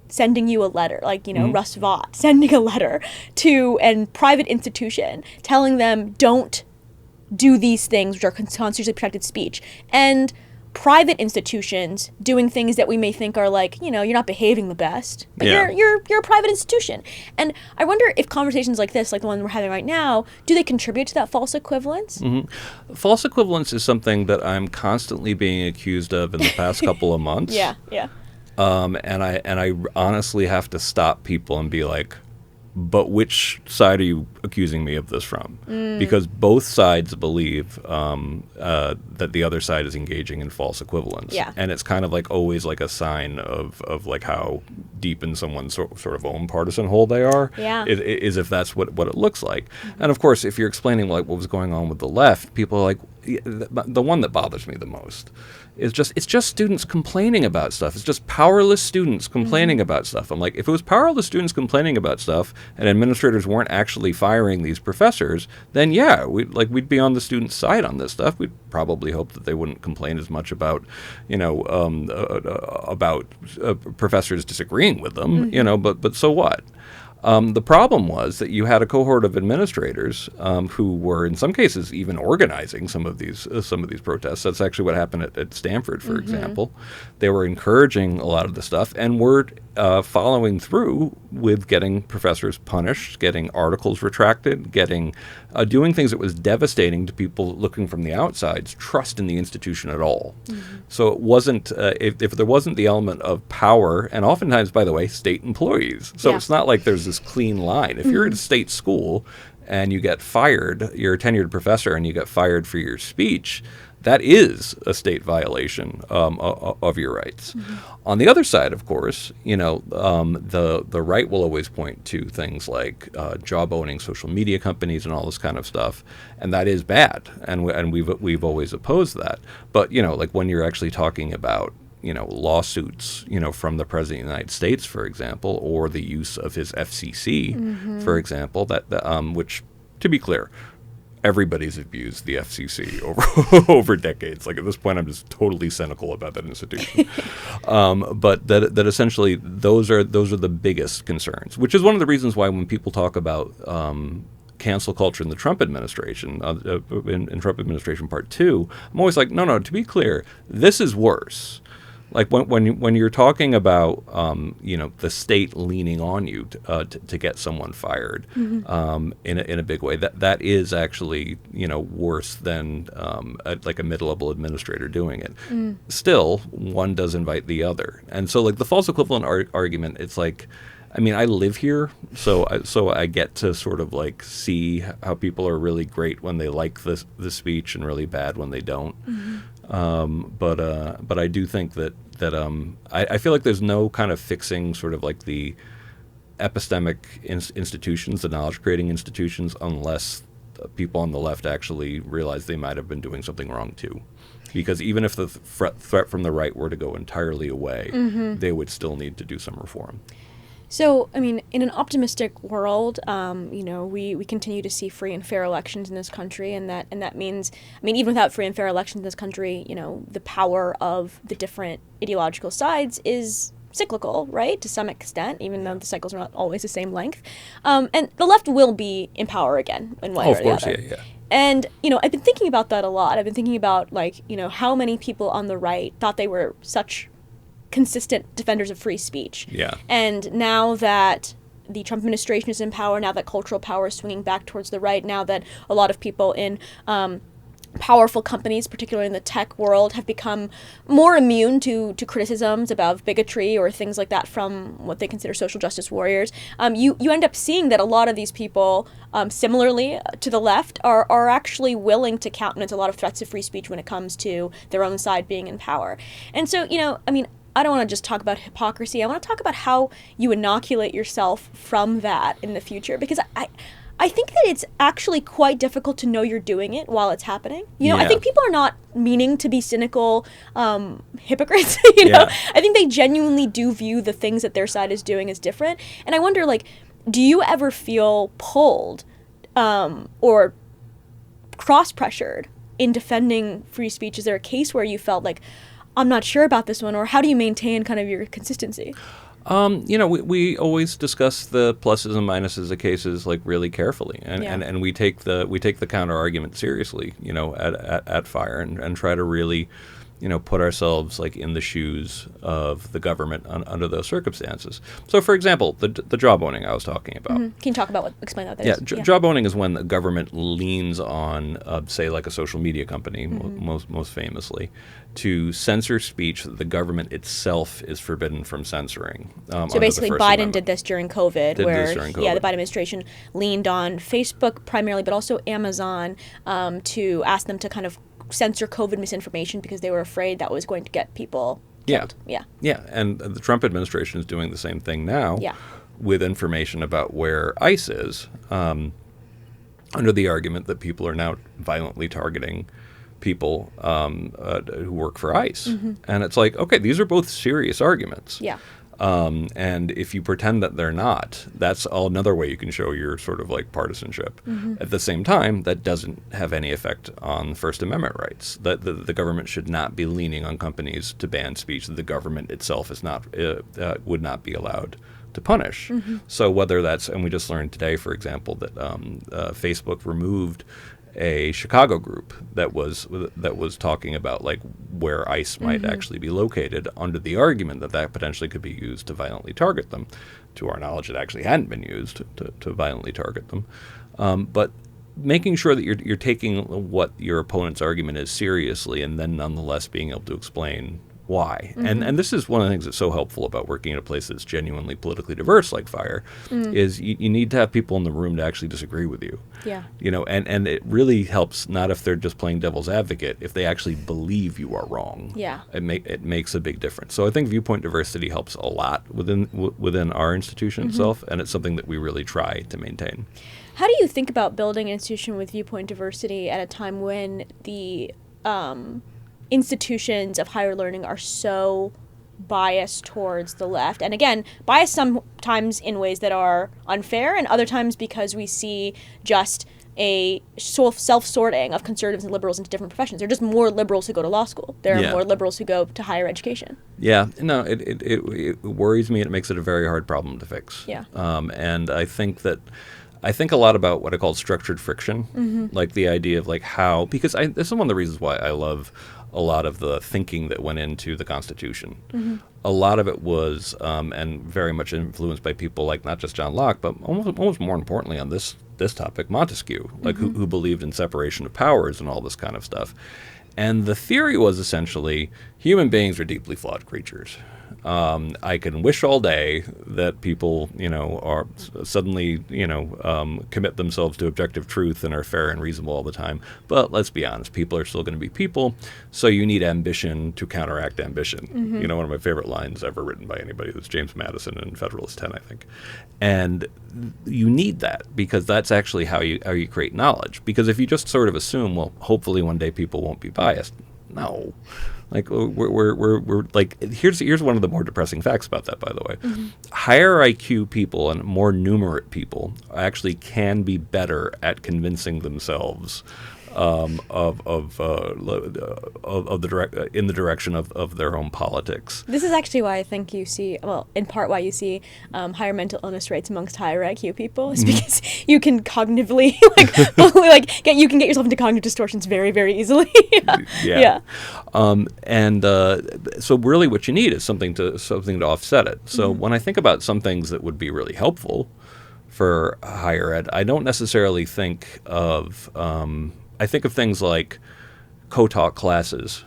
sending you a letter, like, Russ Vought sending a letter to a private institution telling them don't do these things which are constitutionally protected speech, and private institutions doing things that we may think are like, you're not behaving the best, but you're a private institution. And I wonder if conversations like this, like the one we're having right now, do they contribute to that false equivalence? False equivalence is something that I'm constantly being accused of in the past couple of months. And I honestly have to stop people and be like, but which side are you accusing me of this from? Because both sides believe that the other side is engaging in false equivalence. And it's kind of like always like a sign of like how deep in someone's sort of own partisan hole they are, is if that's what it looks like. And of course, if you're explaining like what was going on with the left, people are like, the one that bothers me the most is it's just students complaining about stuff. It's just powerless students complaining about stuff. I'm like, if it was powerless students complaining about stuff and administrators weren't actually firing these professors, then we'd be on the students' side on this stuff. We'd probably hope that they wouldn't complain as much about, professors disagreeing with them, but so what? The problem was that you had a cohort of administrators who were, in some cases, even organizing some of these protests. That's actually what happened at Stanford, for example. They were encouraging a lot of the stuff and were following through with getting professors punished, getting articles retracted, getting doing things that was devastating to people looking from the outside's trust in the institution at all. So it wasn't if there wasn't the element of power, and oftentimes, by the way, state employees. So it's not like there's this clean line. If you're at a state school and you get fired, you're a tenured professor and you get fired for your speech, that is a state violation of your rights. On the other side, of course, the right will always point to things like jawboning social media companies and all this kind of stuff, and that is bad, and we've always opposed that. But like when you're actually talking about lawsuits, from the President of the United States, for example, or the use of his FCC, for example, which, to be clear, everybody's abused the FCC over decades. Like at this point, I'm just totally cynical about that institution. But that essentially those are the biggest concerns, which is one of the reasons why when people talk about cancel culture in the Trump administration, in Trump administration part 2, I'm always like, no, to be clear, this is worse. Like when you're talking about the state leaning on you to get someone fired in a big way, that is actually worse than like a mid-level administrator doing it. Still, one does invite the other, and so like the false equivalent argument, it's like, I mean, I live here, so I get to sort of like see how people are really great when they like the speech and really bad when they don't. But I do think that I feel like there's no kind of fixing sort of like the epistemic institutions, the knowledge-creating institutions, unless people on the left actually realize they might have been doing something wrong too. Because even if the threat from the right were to go entirely away, they would still need to do some reform. So, I mean, in an optimistic world, we continue to see free and fair elections in this country, and that means, I mean, even without free and fair elections in this country, the power of the different ideological sides is cyclical, right, to some extent, even though the cycles are not always the same length. And the left will be in power again in one way or the other. Yeah. And, I've been thinking about that a lot. I've been thinking about, like, how many people on the right thought they were such consistent defenders of free speech. Yeah. And now that the Trump administration is in power, now that cultural power is swinging back towards the right, now that a lot of people in powerful companies, particularly in the tech world, have become more immune to criticisms about bigotry or things like that from what they consider social justice warriors, you end up seeing that a lot of these people, similarly to the left, are actually willing to countenance a lot of threats of free speech when it comes to their own side being in power. And so, I mean, I don't want to just talk about hypocrisy. I want to talk about how you inoculate yourself from that in the future, because I think that it's actually quite difficult to know you're doing it while it's happening. I think people are not meaning to be cynical hypocrites. I think they genuinely do view the things that their side is doing as different. And I wonder, like, do you ever feel pulled or cross-pressured in defending free speech? Is there a case where you felt like, I'm not sure about this one, or how do you maintain kind of your consistency? We always discuss the pluses and minuses of cases like really carefully, and we take the counter argument seriously, at Fire, and try to really, put ourselves like in the shoes of the government under those circumstances. So, for example, the jawboning I was talking about. Can you explain what that is? Jawboning is when the government leans on, say, like a social media company, most famously, to censor speech that the government itself is forbidden from censoring. So basically, Biden did this during COVID, the Biden administration leaned on Facebook primarily, but also Amazon, to ask them to kind of censor COVID misinformation because they were afraid that was going to get people killed. Yeah, and the Trump administration is doing the same thing now with information about where ICE is, under the argument that people are now violently targeting people who work for ICE. And it's like, okay, these are both serious arguments. Yeah. And if you pretend that they're not, that's another way you can show your sort of like partisanship. At the same time, that doesn't have any effect on First Amendment rights. That the government should not be leaning on companies to ban speech that the government itself is not would not be allowed to punish. So whether that's, and we just learned today, for example, that Facebook removed a Chicago group that was talking about like where ICE might actually be located, under the argument that that potentially could be used to violently target them. To our knowledge, it actually hadn't been used to violently target them. But making sure that you're taking what your opponent's argument is seriously, and then nonetheless being able to explain why. And this is one of the things that's so helpful about working at a place that's genuinely politically diverse like FIRE, is you need to have people in the room to actually disagree with you. Yeah. You know, and it really helps not if they're just playing devil's advocate, if they actually believe you are wrong. Yeah. It makes a big difference. So I think viewpoint diversity helps a lot within our institution itself, and it's something that we really try to maintain. How do you think about building an institution with viewpoint diversity at a time when the institutions of higher learning are so biased towards the left? And again, biased sometimes in ways that are unfair, and other times because we see just a self-sorting of conservatives and liberals into different professions. There are just more liberals who go to law school. There are more liberals who go to higher education. Yeah, no, it worries me, and it makes it a very hard problem to fix. Yeah. And I think a lot about what I call structured friction, like the idea of like how, because this is one of the reasons why I love a lot of the thinking that went into the Constitution. A lot of it was, and very much influenced by people like not just John Locke, but almost more importantly on this topic, Montesquieu, like who believed in separation of powers and all this kind of stuff. And the theory was essentially human beings are deeply flawed creatures. I can wish all day that people, are suddenly, commit themselves to objective truth and are fair and reasonable all the time. But let's be honest, people are still going to be people. So you need ambition to counteract ambition. One of my favorite lines ever written by anybody was James Madison in Federalist 10, I think. And you need that, because that's actually how you create knowledge. Because if you just sort of assume, well, hopefully one day people won't be biased. No. Like we're like, here's one of the more depressing facts about that, by the way. Higher IQ people and more numerate people actually can be better at convincing themselves in the direction of their own politics. This is actually why I think you see, well, in part why you see higher mental illness rates amongst higher IQ people, is because you can cognitively, you can get yourself into cognitive distortions very, very easily. Yeah. So really what you need is something to offset it. So when I think about some things that would be really helpful for higher ed, I don't necessarily think of I think of things like co-taught classes,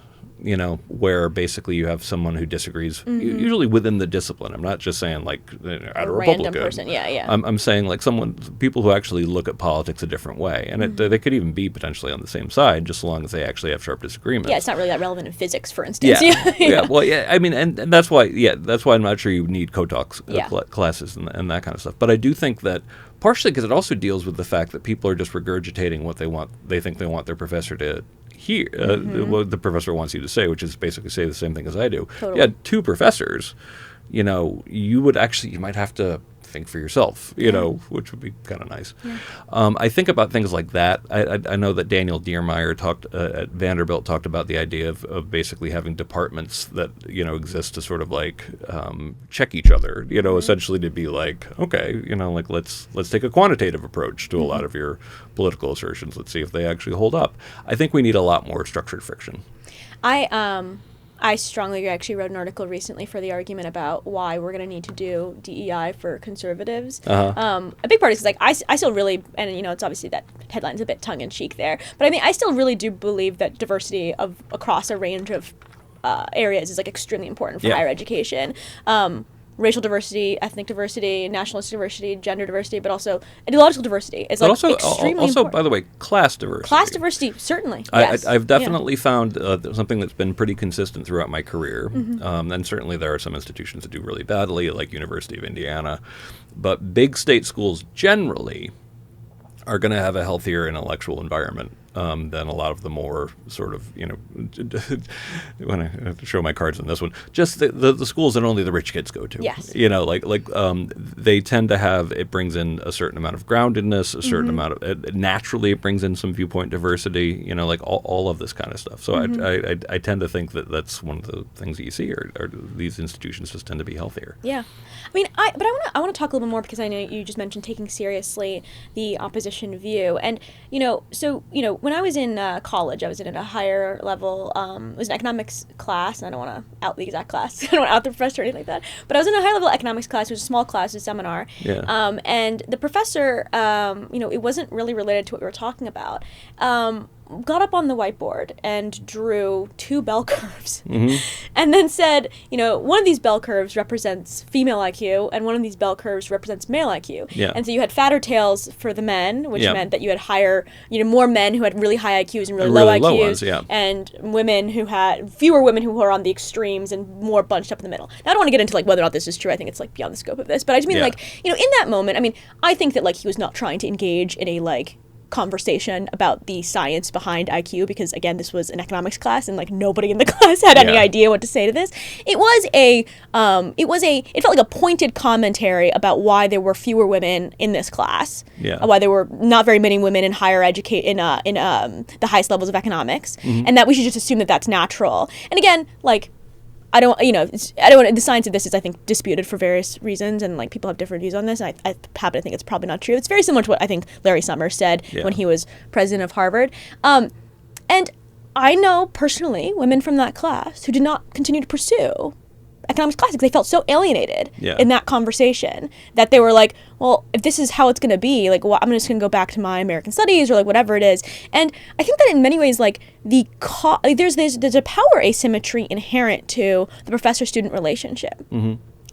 where basically you have someone who disagrees, usually within the discipline. I'm not just saying like at a Republican person. Yeah. I'm saying like people who actually look at politics a different way, and they could even be potentially on the same side, just as long as they actually have sharp disagreements. Yeah, it's not really that relevant in physics, for instance. Yeah. Well, yeah. I mean, and that's why I'm not sure you need co-taught classes and that kind of stuff. But I do think that partially because it also deals with the fact that people are just regurgitating what they think they want their professor to hear, what the professor wants you to say, which is basically say the same thing as I do. Totally. Yeah, two professors, you might have to think for yourself, which would be kind of nice. Yeah. I think about things like that. I know that Daniel Diermeyer at Vanderbilt talked about the idea of basically having departments that, exist to sort of like check each other, essentially to be like, okay, let's take a quantitative approach to a lot of your political assertions. Let's see if they actually hold up. I think we need a lot more structured friction. I strongly agree. I actually wrote an article recently for the argument about why we're going to need to do DEI for conservatives. A big part is like I still really, and it's obviously that headline's a bit tongue-in-cheek there, but I mean I still really do believe that diversity across a range of areas is like extremely important for higher education. Racial diversity, ethnic diversity, nationalist diversity, gender diversity, but also ideological diversity is extremely important. By the way, class diversity. Class diversity, certainly. Yes. I've definitely found something that's been pretty consistent throughout my career, and certainly there are some institutions that do really badly, like University of Indiana, but big state schools generally are going to have a healthier intellectual environment than a lot of the more sort of, when I have to show my cards on this one, just the schools that only the rich kids go to. Yes. They tend to have, it brings in a certain amount of groundedness, a certain amount of, naturally it brings in some viewpoint diversity, all of this kind of stuff. So I tend to think that that's one of the things that you see are these institutions just tend to be healthier. Yeah. I want to talk a little bit more because I know you just mentioned taking seriously the opposition view. And, when I was in college, I was in a higher level, it was an economics class, and I don't want to out the exact class. I don't want to out the professor or anything like that. But I was in a high level economics class. It was a small class, it was a seminar. Yeah. And the professor, it wasn't really related to what we were talking about. Got up on the whiteboard and drew 2 bell curves and then said, one of these bell curves represents female IQ and one of these bell curves represents male IQ. Yeah. And so you had fatter tails for the men, which meant that you had higher, more men who had really high IQs and really low IQs, low ones, and women who had fewer women who were on the extremes and more bunched up in the middle. Now, I don't want to get into whether or not this is true. I think it's beyond the scope of this, but I just mean in that moment, I think that he was not trying to engage in a conversation about the science behind IQ, because again, this was an economics class and nobody in the class had any idea what to say to this. It felt like a pointed commentary about why there were fewer women in this class, why there were not very many women in higher in the highest levels of economics, and that we should just assume that that's natural. And again, the science of this is, I think, disputed for various reasons, and people have different views on this. And I happen to think it's probably not true. It's very similar to what I think Larry Summers said when he was president of Harvard. And I know personally women from that class who did not continue to pursue economics classes. They felt so alienated in that conversation that they were like, well, if this is how it's going to be, I'm just going to go back to my American studies or whatever it is. And I think that in many ways, there's a power asymmetry inherent to the professor-student relationship.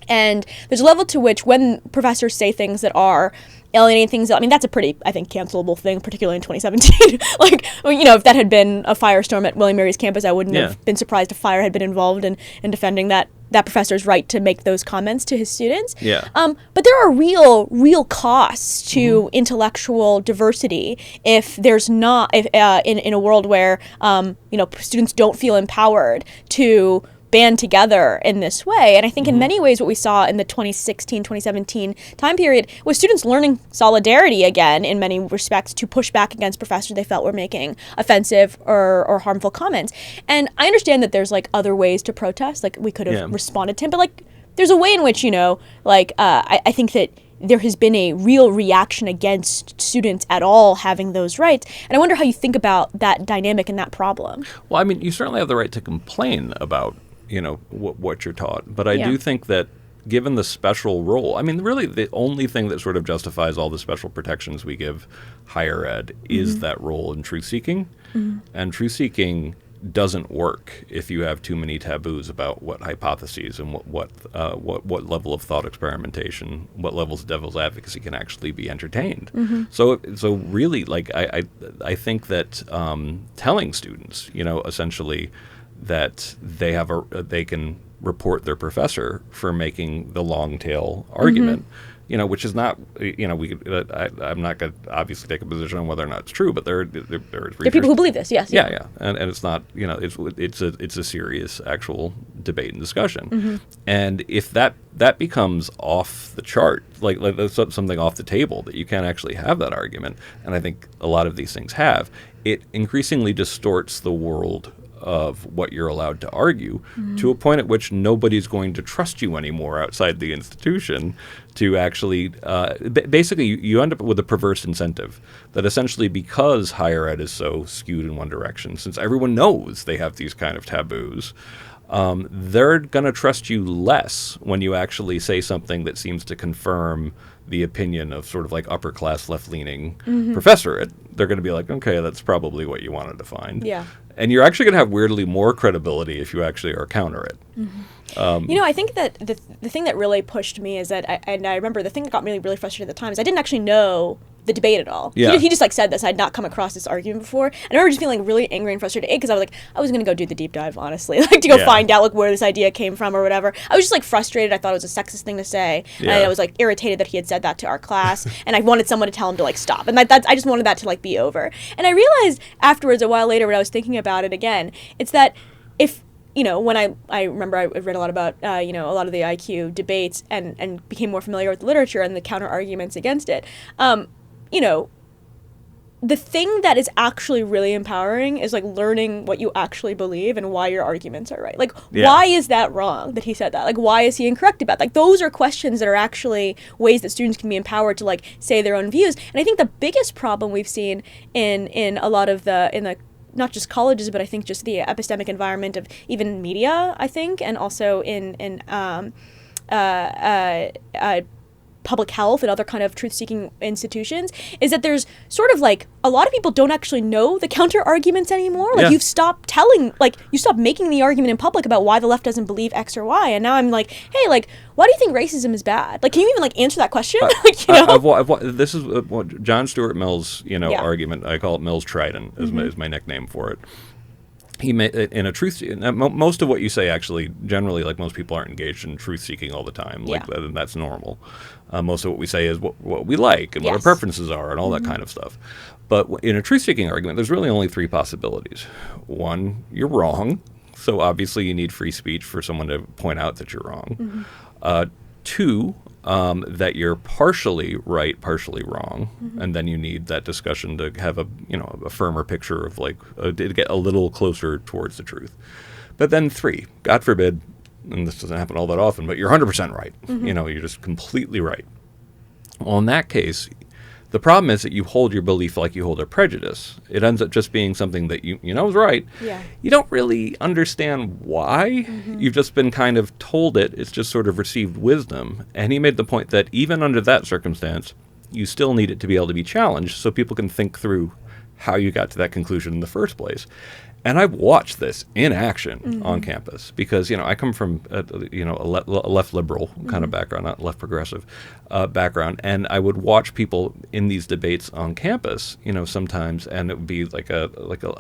And there's a level to which when professors say things that are alienating things, that's a pretty, I think, cancelable thing, particularly in 2017. If that had been a firestorm at William Mary's campus, I wouldn't have been surprised if fire had been involved in defending that professor's right to make those comments to his students. But there are real costs to intellectual diversity if there's not, in a world where, students don't feel empowered to band together in this way. And I think in many ways what we saw in the 2016, 2017 time period was students learning solidarity again in many respects to push back against professors they felt were making offensive or harmful comments. And I understand that there's other ways to protest, we could have responded to him, but there's a way in which, I think that there has been a real reaction against students at all having those rights. And I wonder how you think about that dynamic and that problem. Well, you certainly have the right to complain about what you're taught. But I do think that given the special role, really the only thing that sort of justifies all the special protections we give higher ed is that role in truth-seeking. And truth-seeking doesn't work if you have too many taboos about what hypotheses and what level of thought experimentation, what levels of devil's advocacy can actually be entertained. So really, I think that telling students, essentially, that they can report their professor for making the long tail argument, which is not, I'm not going to obviously take a position on whether or not it's true, but there are people who believe this, yes. Yeah. And it's not, it's a serious actual debate and discussion. And if that becomes off the chart, like something off the table that you can't actually have that argument, and I think a lot of these things have, it increasingly distorts the world of what you're allowed to argue to a point at which nobody's going to trust you anymore outside the institution to actually basically you end up with a perverse incentive that essentially, because higher ed is so skewed in one direction, since everyone knows they have these kind of taboos, they're going to trust you less when you actually say something that seems to confirm the opinion of sort of upper class left-leaning professor. They're going to be like, okay, that's probably what you wanted to find. And you're actually going to have weirdly more credibility if you actually are counter it. I think that the thing that really pushed me is that, I remember the thing that got me really frustrated at the time is I didn't actually know the debate at all. Yeah. He just like said this. I'd not come across this argument before, and I remember just feeling really angry and frustrated because I was like, I was gonna go do the deep dive, honestly, like to go find out like where this idea came from or whatever. I was just like frustrated. I thought it was a sexist thing to say, and I was like irritated that he had said that to our class, and I wanted someone to tell him to like stop, and that's I just wanted that to like be over. And I realized afterwards, a while later, when I was thinking about it again, it's that if when I remember I read a lot about, a lot of the IQ debates and became more familiar with the literature and the counter arguments against it, the thing that is actually really empowering is like learning what you actually believe and why your arguments are right. Like, why is that wrong that he said that? Like, why is he incorrect about that? Like, those are questions that are actually ways that students can be empowered to like say their own views. And I think the biggest problem we've seen in a lot of the not just colleges, but I think just the epistemic environment of even media, I think, and also in public health and other kind of truth-seeking institutions, is that there's sort of like a lot of people don't actually know the counter arguments anymore. Like you've stopped you stopped making the argument in public about why the left doesn't believe X or Y, and now I'm like, hey, like, why do you think racism is bad? Like, can you even like answer that question? This is what John Stuart Mill's argument. I call it Mill's trident is my nickname for it. He made in a truth. Most of what you say, actually, generally, like most people aren't engaged in truth seeking all the time. Like that's normal. Most of what we say is what we like and what our preferences are and all that kind of stuff. But in a truth seeking argument, there's really only three possibilities. One, you're wrong. So obviously, you need free speech for someone to point out that you're wrong. Two, that you're partially right, partially wrong, and then you need that discussion to have a firmer picture of like to get a little closer towards the truth. But then three, God forbid, and this doesn't happen all that often, but you're 100% right. You're just completely right. Well, in that case, the problem is that you hold your belief like you hold a prejudice. It ends up just being something that you know is right. Yeah. You don't really understand why. You've just been kind of told it. It's just sort of received wisdom. And he made the point that even under that circumstance, you still need it to be able to be challenged so people can think through how you got to that conclusion in the first place. And I've watched this in action on campus because, I come from, a left liberal kind of background, not left progressive background. And I would watch people in these debates on campus, sometimes, and it would be like a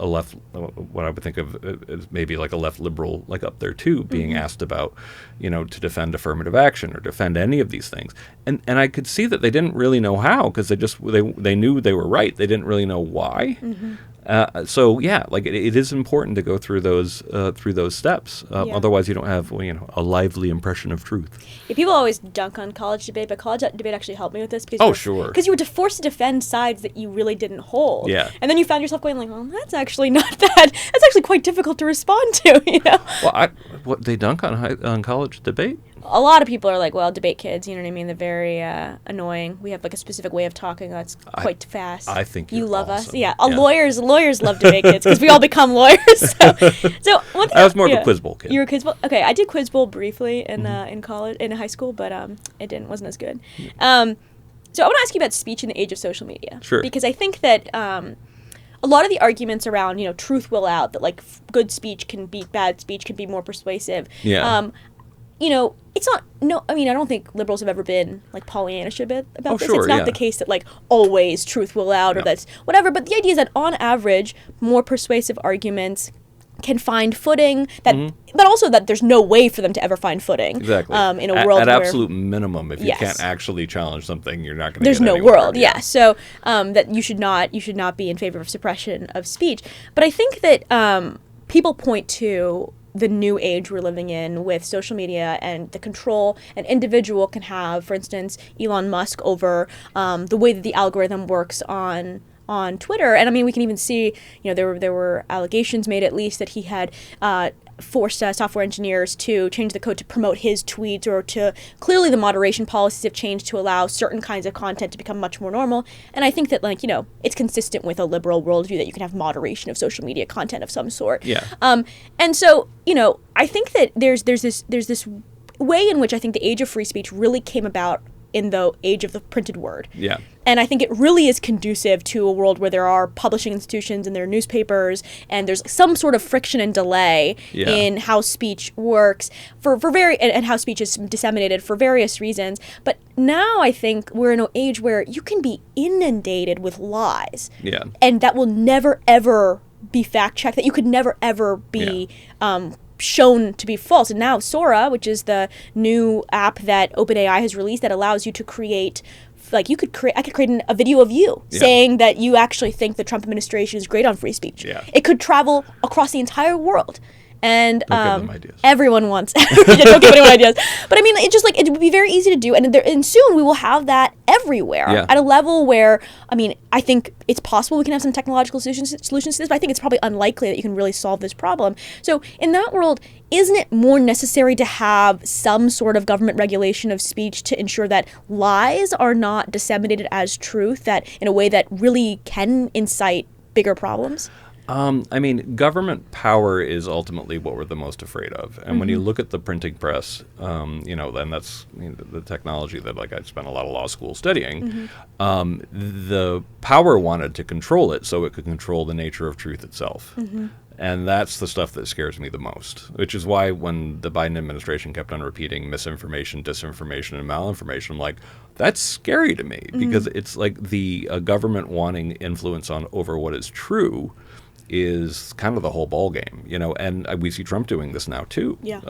left, what I would think of as maybe like a left liberal, like up there too, being asked about, to defend affirmative action or defend any of these things. And I could see that they didn't really know how because they knew they were right. They didn't really know why. It is important to go through those steps. Otherwise, you don't have a lively impression of truth. Yeah, people always dunk on college debate, but college debate actually helped me with this because you were forced to defend sides that you really didn't hold. Yeah, and then you found yourself going like, "Well, that's actually not that. That's actually quite difficult to respond to." Well, what they dunk on college debate? A lot of people are like, well, debate kids, you know what I mean? They're very annoying. We have like a specific way of talking that's quite fast. I think you love awesome. us. Yeah, lawyers love debate kids because we all become lawyers. So one thing I was more of a quiz bowl kid. You were a quiz bowl? Okay, I did quiz bowl briefly in college, in high school, but it wasn't as good. So I want to ask you about speech in the age of social media. Sure. Because I think that a lot of the arguments around, truth will out, that like good speech can beat bad speech, can be more persuasive. Yeah. It's not, I don't think liberals have ever been like Pollyannish a bit about this. It's not the case that like always truth will out or that's whatever. But the idea is that on average, more persuasive arguments can find footing, that, but also that there's no way for them to ever find footing. Exactly. In a world at where, absolute minimum, if you can't actually challenge something, you're not going to. There's no world. Yeah. So that you should not be in favor of suppression of speech. But I think that people point to the new age we're living in with social media and the control an individual can have, for instance, Elon Musk over the way that the algorithm works on Twitter. And we can even see, there were allegations made at least that he had forced software engineers to change the code to promote his tweets, or to clearly the moderation policies have changed to allow certain kinds of content to become much more normal. And I think that it's consistent with a liberal worldview that you can have moderation of social media content of some sort. Yeah. And so, I think that there's this way in which I think the age of free speech really came about in the age of the printed word. Yeah. And I think it really is conducive to a world where there are publishing institutions and there are newspapers, and there's some sort of friction and delay in how speech works and how speech is disseminated for various reasons. But now I think we're in an age where you can be inundated with lies. Yeah. And that will never, ever be fact-checked, that you could never, ever be shown to be false. And now Sora, which is the new app that OpenAI has released that allows you to create, like I could create a video of you saying that you actually think the Trump administration is great on free speech. Yeah. It could travel across the entire world. And don't give them ideas. Everyone wants. Don't give anyone ideas. But I mean, it's just like it would be very easy to do, and soon we will have that everywhere at a level where, I mean, I think it's possible we can have some technological solutions to this, but I think it's probably unlikely that you can really solve this problem. So in that world, isn't it more necessary to have some sort of government regulation of speech to ensure that lies are not disseminated as truth, that in a way that really can incite bigger problems? I mean, government power is ultimately what we're the most afraid of. And when you look at the printing press, and that's the technology that I spent a lot of law school studying, the power wanted to control it so it could control the nature of truth itself. And that's the stuff that scares me the most, which is why when the Biden administration kept on repeating misinformation, disinformation, and malinformation, I'm like, that's scary to me because it's like the government wanting influence over what is true is kind of the whole ball game, and we see Trump doing this now too. Yeah.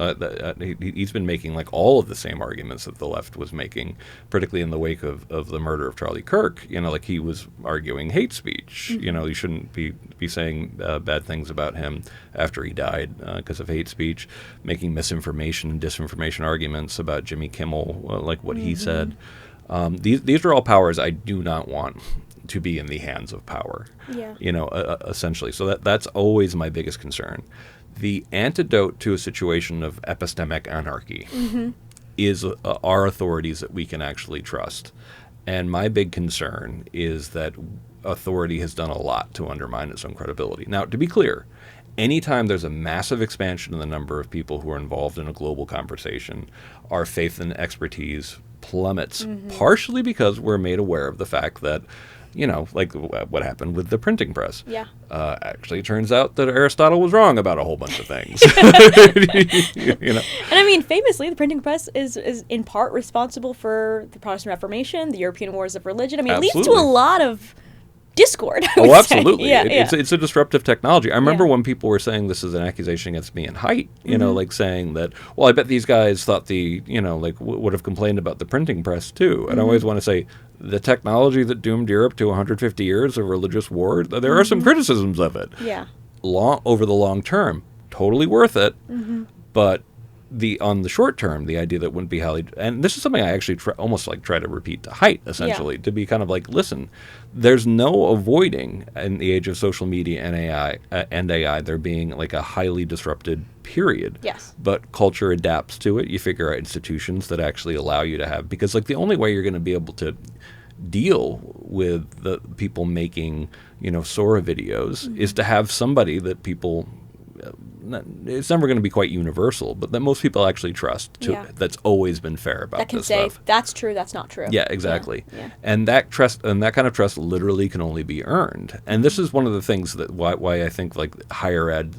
He's been making like all of the same arguments that the left was making, particularly in the wake of the murder of Charlie Kirk. Like he was arguing hate speech. You shouldn't be saying bad things about him after he died because of hate speech, making misinformation and disinformation arguments about Jimmy Kimmel, like what he said. These are all powers I do not want to be in the hands of power, essentially. So that's always my biggest concern. The antidote to a situation of epistemic anarchy is our authorities that we can actually trust. And my big concern is that authority has done a lot to undermine its own credibility. Now, to be clear, anytime there's a massive expansion in the number of people who are involved in a global conversation, our faith and expertise plummets, partially because we're made aware of the fact that like what happened with the printing press. Yeah. Actually, it turns out that Aristotle was wrong about a whole bunch of things. And I mean, famously, the printing press is in part responsible for the Protestant Reformation, the European Wars of Religion. I mean, it leads to a lot of discord. Absolutely. Yeah, it's a disruptive technology. I remember when people were saying this is an accusation against me and Haidt, like saying that, well, I bet these guys thought would have complained about the printing press too. And I always want to say, the technology that doomed Europe to 150 years of religious war, there are some criticisms of it. Yeah. Over the long term, totally worth it. But on the short term, the idea that wouldn't be highly, and this is something I actually try to repeat to Haidt, essentially, to be kind of like, listen, there's no avoiding in the age of social media and AI there being like a highly disrupted period. Yes. But culture adapts to it. You figure out institutions that actually allow you to have, because like the only way you're going to be able to deal with the people making, Sora videos is to have somebody that people, it's never going to be quite universal, but that most people actually trust that's always been fair about this stuff. That can say, that's true, that's not true. Yeah, exactly. Yeah. And that trust, and that kind of trust literally can only be earned. And this is one of the things that why I think like higher ed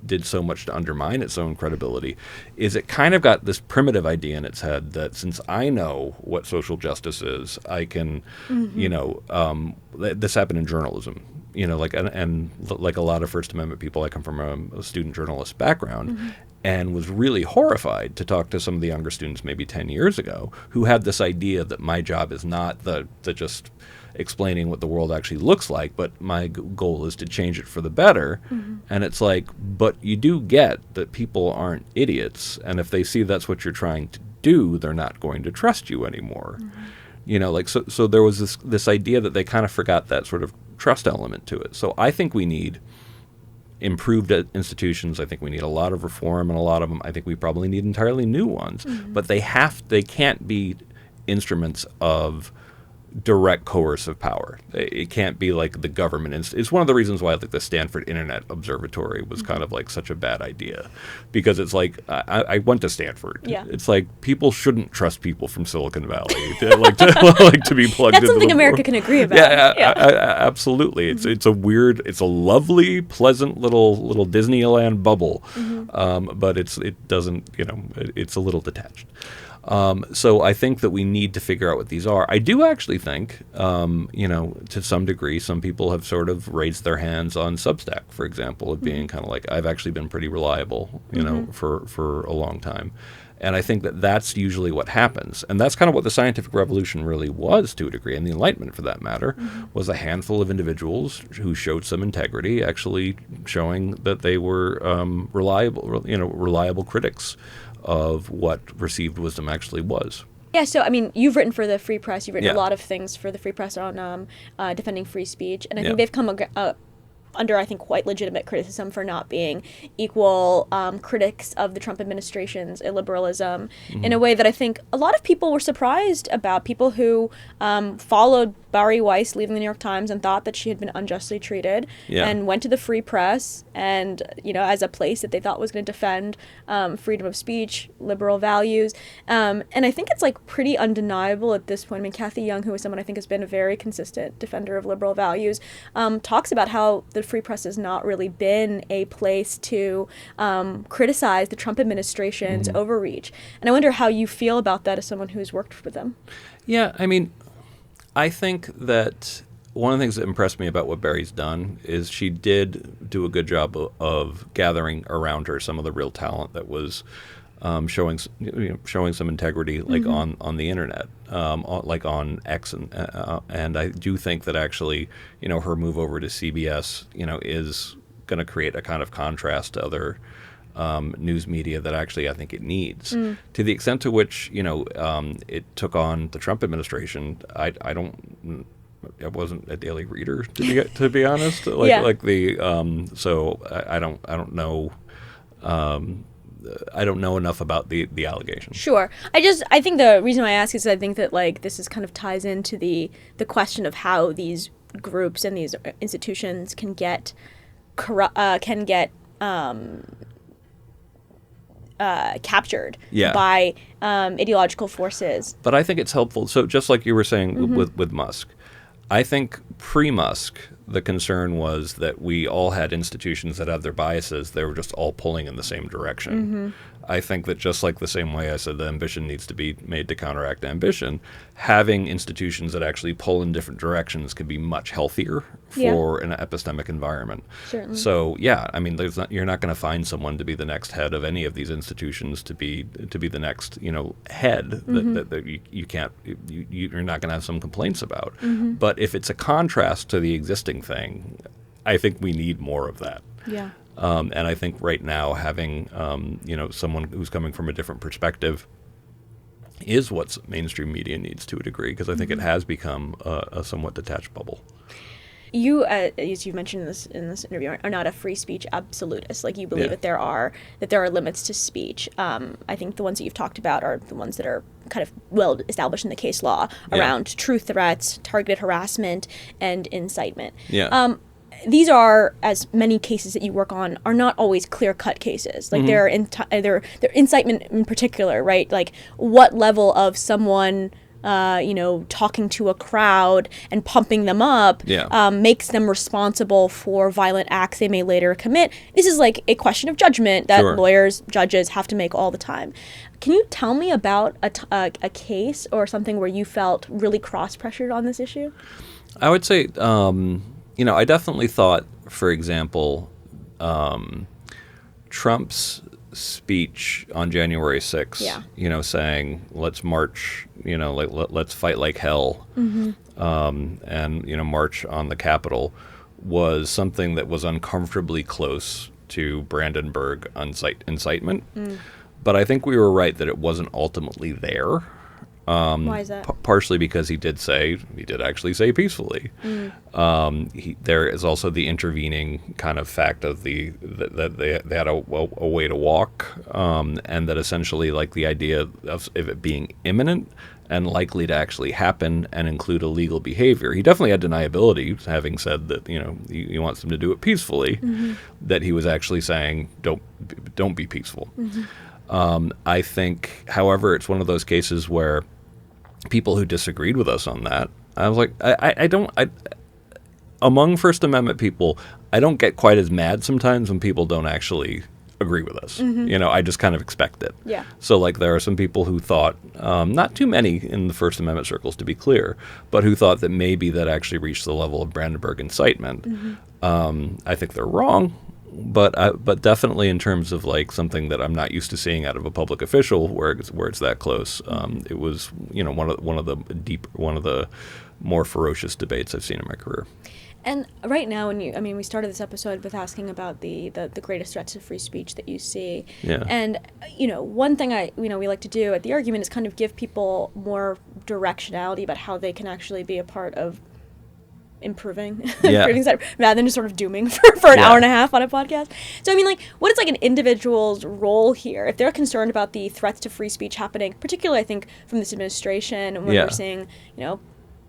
did so much to undermine its own credibility, is it kind of got this primitive idea in its head that since I know what social justice is, I can, this happened in journalism. And like a lot of First Amendment people, I come from a student journalist background, and was really horrified to talk to some of the younger students maybe 10 years ago who had this idea that my job is not the just explaining what the world actually looks like, but my goal is to change it for the better. And it's like, but you do get that people aren't idiots, and if they see that's what you're trying to do, they're not going to trust you anymore. So there was this idea that they kind of forgot that sort of trust element to it. So I think we need improved institutions. I think we need a lot of reform, and a lot of them, I think we probably need entirely new ones. But they can't be instruments of direct coercive power. It can't be like the government. It's one of the reasons why like the Stanford Internet Observatory was kind of like such a bad idea, because it's like I went to Stanford. Yeah. It's like people shouldn't trust people from Silicon Valley to be plugged. That's into something the America can agree about. Absolutely. It's a lovely, pleasant little Disneyland bubble, but it doesn't, it's a little detached. So I think that we need to figure out what these are. I do actually think, to some degree, some people have sort of raised their hands on Substack, for example, of being kind of like, I've actually been pretty reliable, for a long time. And I think that that's usually what happens. And that's kind of what the scientific revolution really was to a degree, and the Enlightenment for that matter, was a handful of individuals who showed some integrity, actually showing that they were reliable critics of what received wisdom actually was. Yeah, so, I mean, you've written for the Free Press. You've written a lot of things for the Free Press on defending free speech. And I think they've come under, I think, quite legitimate criticism for not being equal critics of the Trump administration's illiberalism in a way that I think a lot of people were surprised about. People who followed Bari Weiss leaving the New York Times and thought that she had been unjustly treated and went to the Free Press and, as a place that they thought was going to defend freedom of speech, liberal values. And I think it's like pretty undeniable at this point. I mean, Kathy Young, who is someone I think has been a very consistent defender of liberal values, talks about how the Free Press has not really been a place to criticize the Trump administration's overreach. And I wonder how you feel about that as someone who's worked with them. Yeah, I mean, I think that one of the things that impressed me about what Barry's done is she did do a good job of gathering around her some of the real talent that was showing some integrity, like on the internet, like on X, and I do think that actually, her move over to CBS, is going to create a kind of contrast to other news media that actually I think it needs. To the extent to which it took on the Trump administration, I wasn't a daily reader to be honest. So I don't know. I don't know enough about the allegation. Sure. I think the reason why I ask is I think that like this is kind of ties into the question of how these groups and these institutions can get captured by ideological forces. But I think it's helpful. So just like you were saying with Musk, I think pre-Musk, the concern was that we all had institutions that have their biases. They were just all pulling in the same direction. I think that just like the same way I said the ambition needs to be made to counteract ambition, having institutions that actually pull in different directions can be much healthier for an epistemic environment. Certainly. So I mean, you're not going to find someone to be the next head of any of these institutions to be the next head that you're not going to have some complaints about. But if it's a contrast to the existing thing, I think we need more of that. Yeah. And I think right now having someone who's coming from a different perspective is what mainstream media needs to a degree, because I think it has become a somewhat detached bubble. You, as you mentioned in this interview, are not a free speech absolutist. Like you believe that there are limits to speech. I think the ones that you've talked about are the ones that are kind of well established in the case law around true threats, targeted harassment, and incitement. These are, as many cases that you work on, are not always clear-cut cases. Like they're incitement in particular, right? Like what level of someone talking to a crowd and pumping them up makes them responsible for violent acts they may later commit. This is like a question of judgment that lawyers, judges have to make all the time. Can you tell me about a case or something where you felt really cross-pressured on this issue? I would say, I definitely thought, for example, Trump's speech on January 6th, saying, let's march, let's fight like hell, and, march on the Capitol, was something that was uncomfortably close to Brandenburg incitement. But I think we were right that it wasn't ultimately there. Why is that? Partially because he did actually say peacefully. There is also the intervening kind of fact of that they had a way to walk, and that essentially like the idea of it being imminent and likely to actually happen and include illegal behavior. He definitely had deniability, having said that he wants them to do it peacefully. That he was actually saying don't be peaceful. I think, however, it's one of those cases where people who disagreed with us on that, I was like, among First Amendment people, I don't get quite as mad sometimes when people don't actually agree with us. I just kind of expect it. Yeah. So like there are some people who thought, not too many in the First Amendment circles to be clear, but who thought that maybe that actually reached the level of Brandenburg incitement. I think they're wrong. But definitely in terms of like something that I'm not used to seeing out of a public official, where it's that close, it was one of the more ferocious debates I've seen in my career. And right now, we started this episode with asking about the greatest threats to free speech that you see. Yeah. And one thing we like to do at the argument is kind of give people more directionality about how they can actually be a part of improving rather than just sort of dooming for an hour and a half on a podcast. So what is like an individual's role here if they're concerned about the threats to free speech happening, particularly I think from this administration, when we're seeing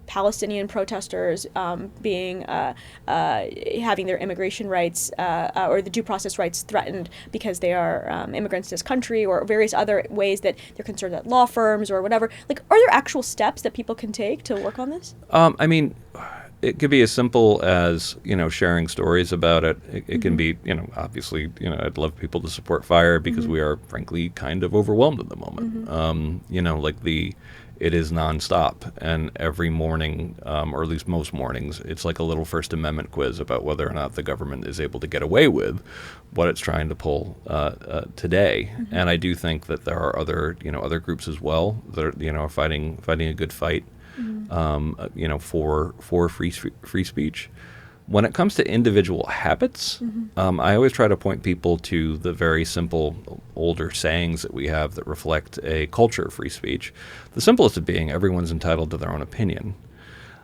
Palestinian protesters having their immigration rights or the due process rights threatened because they are immigrants to this country, or various other ways that they're concerned at law firms or whatever. Like, are there actual steps that people can take to work on this? It could be as simple as, sharing stories about it. It can be, obviously, I'd love people to support FIRE because we are, frankly, kind of overwhelmed at the moment. It is nonstop. And every morning, or at least most mornings, it's like a little First Amendment quiz about whether or not the government is able to get away with what it's trying to pull today. And I do think that there are other groups as well that are, fighting a good fight. For free speech. When it comes to individual habits, I always try to point people to the very simple older sayings that we have that reflect a culture of free speech. The simplest of being, everyone's entitled to their own opinion.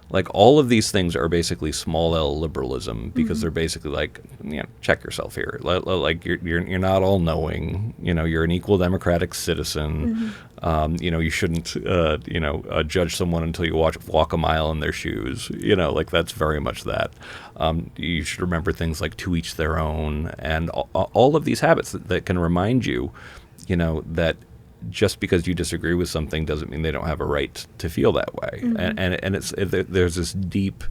Like, all of these things are basically small L liberalism because they're basically like, check yourself here. Like, you're not all knowing. You're an equal democratic citizen. You shouldn't judge someone until you walk a mile in their shoes. Like, that's very much that. You should remember things like to each their own, and all of these habits that can remind you, that just because you disagree with something doesn't mean they don't have a right to feel that way. And there's this deep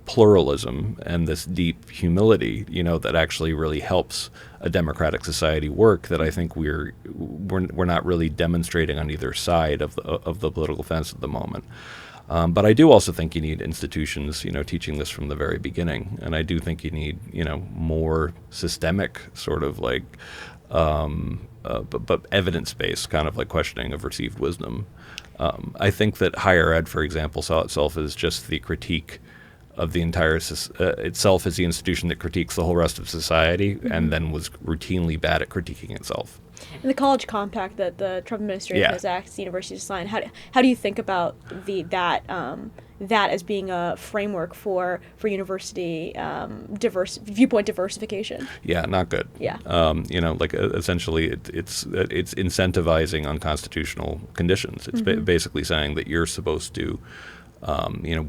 pluralism and this deep humility, that actually really helps a democratic society work, that I think we're not really demonstrating on either side of the political fence at the moment. But I do also think you need institutions, teaching this from the very beginning. And I do think you need, more systemic sort of like but evidence-based kind of like questioning of received wisdom. I think that higher ed, for example, saw itself as just the critique of the entire itself as the institution that critiques the whole rest of society, and then was routinely bad at critiquing itself. And the college compact that the Trump administration has asked universities to sign, how do you think about that as being a framework for university viewpoint diversification? Yeah, not good. Yeah. Essentially it's incentivizing unconstitutional conditions. It's basically saying that you're supposed to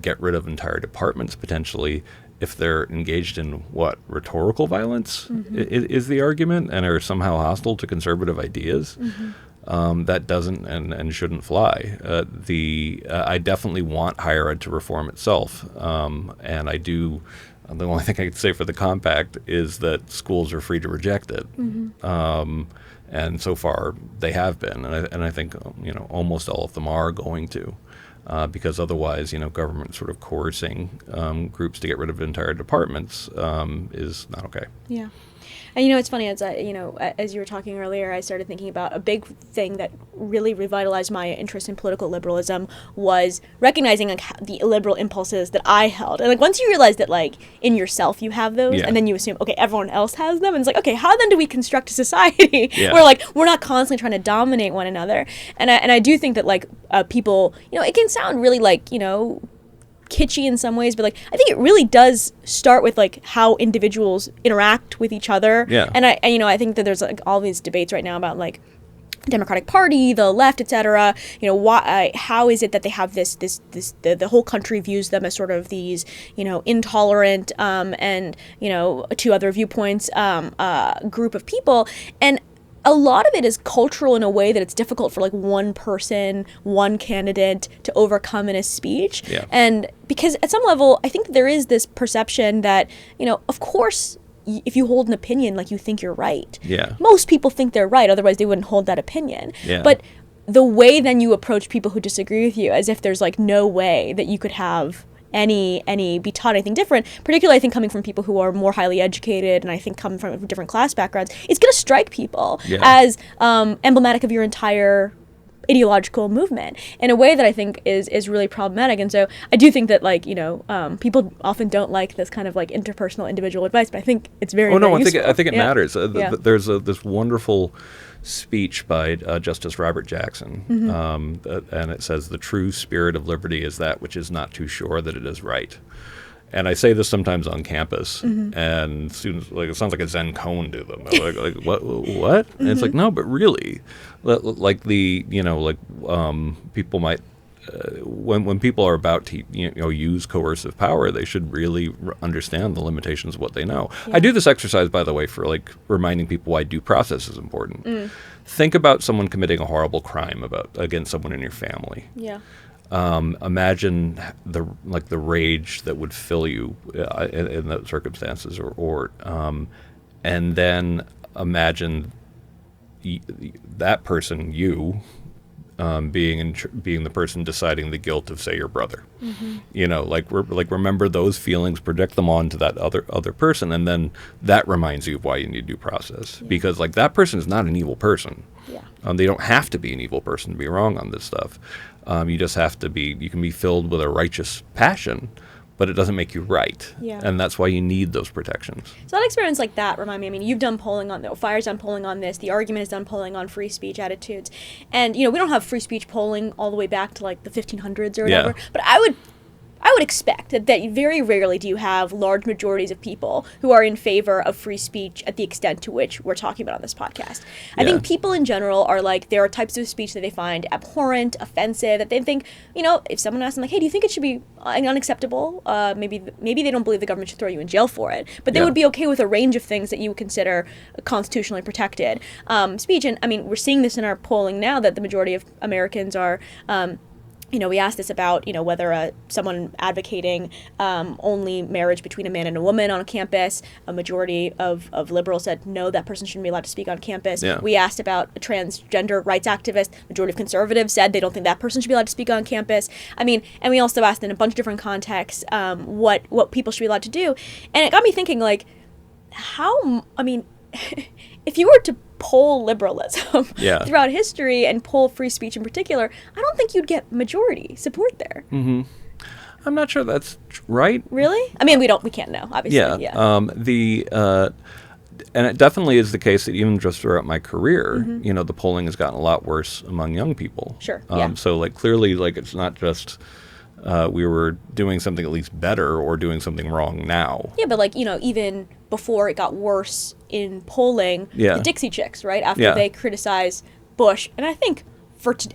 get rid of entire departments potentially if they're engaged in rhetorical violence is the argument, and are somehow hostile to conservative ideas. That doesn't and shouldn't fly. I definitely want higher ed to reform itself, and I do. The only thing I can say for the compact is that schools are free to reject it, and so far they have been, and I think almost all of them are going to. Because otherwise, government sort of coercing groups to get rid of entire departments is not okay. Yeah. And you know, it's funny, as you were talking earlier, I started thinking about a big thing that really revitalized my interest in political liberalism was recognizing like the illiberal impulses that I held. And like once you realize that like in yourself you have those, and then you assume, okay, everyone else has them, and it's like, okay, how then do we construct a society where like we're not constantly trying to dominate one another? And I do think that like people, it can sound really like, kitschy in some ways, but like I think it really does start with like how individuals interact with each other. And I think that there's like all these debates right now about like Democratic Party, the left, etc. Why? How is it that they have the whole country views them as sort of these intolerant and to other viewpoints group of people, and a lot of it is cultural in a way that it's difficult for like one person, one candidate to overcome in a speech. And because at some level, I think there is this perception that, of course, if you hold an opinion, like you think you're right. Most people think they're right, otherwise they wouldn't hold that opinion. But the way then you approach people who disagree with you, as if there's like no way that you could have be taught anything different, particularly I think coming from people who are more highly educated and I think come from different class backgrounds, it's going to strike people as emblematic of your entire ideological movement in a way that I think is really problematic. And so I do think that like people often don't like this kind of like interpersonal individual advice, but I think it's very useful. I think it matters. There's this wonderful speech by Justice Robert Jackson, and it says, "The true spirit of liberty is that which is not too sure that it is right." And I say this sometimes on campus, and students like it sounds like a Zen koan to them. Like what? And it's like, no, but really, like people might. When people are about to use coercive power, they should really understand the limitations of what they know. I do this exercise, by the way, for like reminding people why due process is important. Think about someone committing a horrible crime against someone in your family. Imagine the rage that would fill you in those circumstances, and then imagine that person, being the person deciding the guilt of, say, your brother. Remember those feelings, project them onto that other person, and then that reminds you of why you need due process. Because like that person is not an evil person. They don't have to be an evil person to be wrong on this stuff. You just have to be. You can be filled with a righteous passion, but it doesn't make you right. And that's why you need those protections. So that experience like that remind me, I mean, you've done polling on, Fire's done polling on this, the Argument has done polling on free speech attitudes. And, we don't have free speech polling all the way back to like the 1500s or whatever, but I would expect that very rarely do you have large majorities of people who are in favor of free speech at the extent to which we're talking about on this podcast. I think people in general are like, there are types of speech that they find abhorrent, offensive, that they think, if someone asks them like, hey, do you think it should be unacceptable? Maybe they don't believe the government should throw you in jail for it, but they would be okay with a range of things that you would consider constitutionally protected speech. And I mean, we're seeing this in our polling now that the majority of Americans are we asked this about, whether someone advocating only marriage between a man and a woman on a campus, a majority of liberals said, no, that person shouldn't be allowed to speak on campus. We asked about a transgender rights activist. Majority of conservatives said they don't think that person should be allowed to speak on campus. I mean, and we also asked in a bunch of different contexts what people should be allowed to do. And it got me thinking, like, if you were to poll liberalism throughout history and poll free speech in particular, I don't think you'd get majority support there. I'm not sure that's right. Really? I mean, we can't know, obviously. And it definitely is the case that even just throughout my career, the polling has gotten a lot worse among young people. So like clearly, like it's not just we were doing something at least better or doing something wrong now. But like, even before it got worse in polling, the Dixie Chicks, right? After they criticized Bush, and I think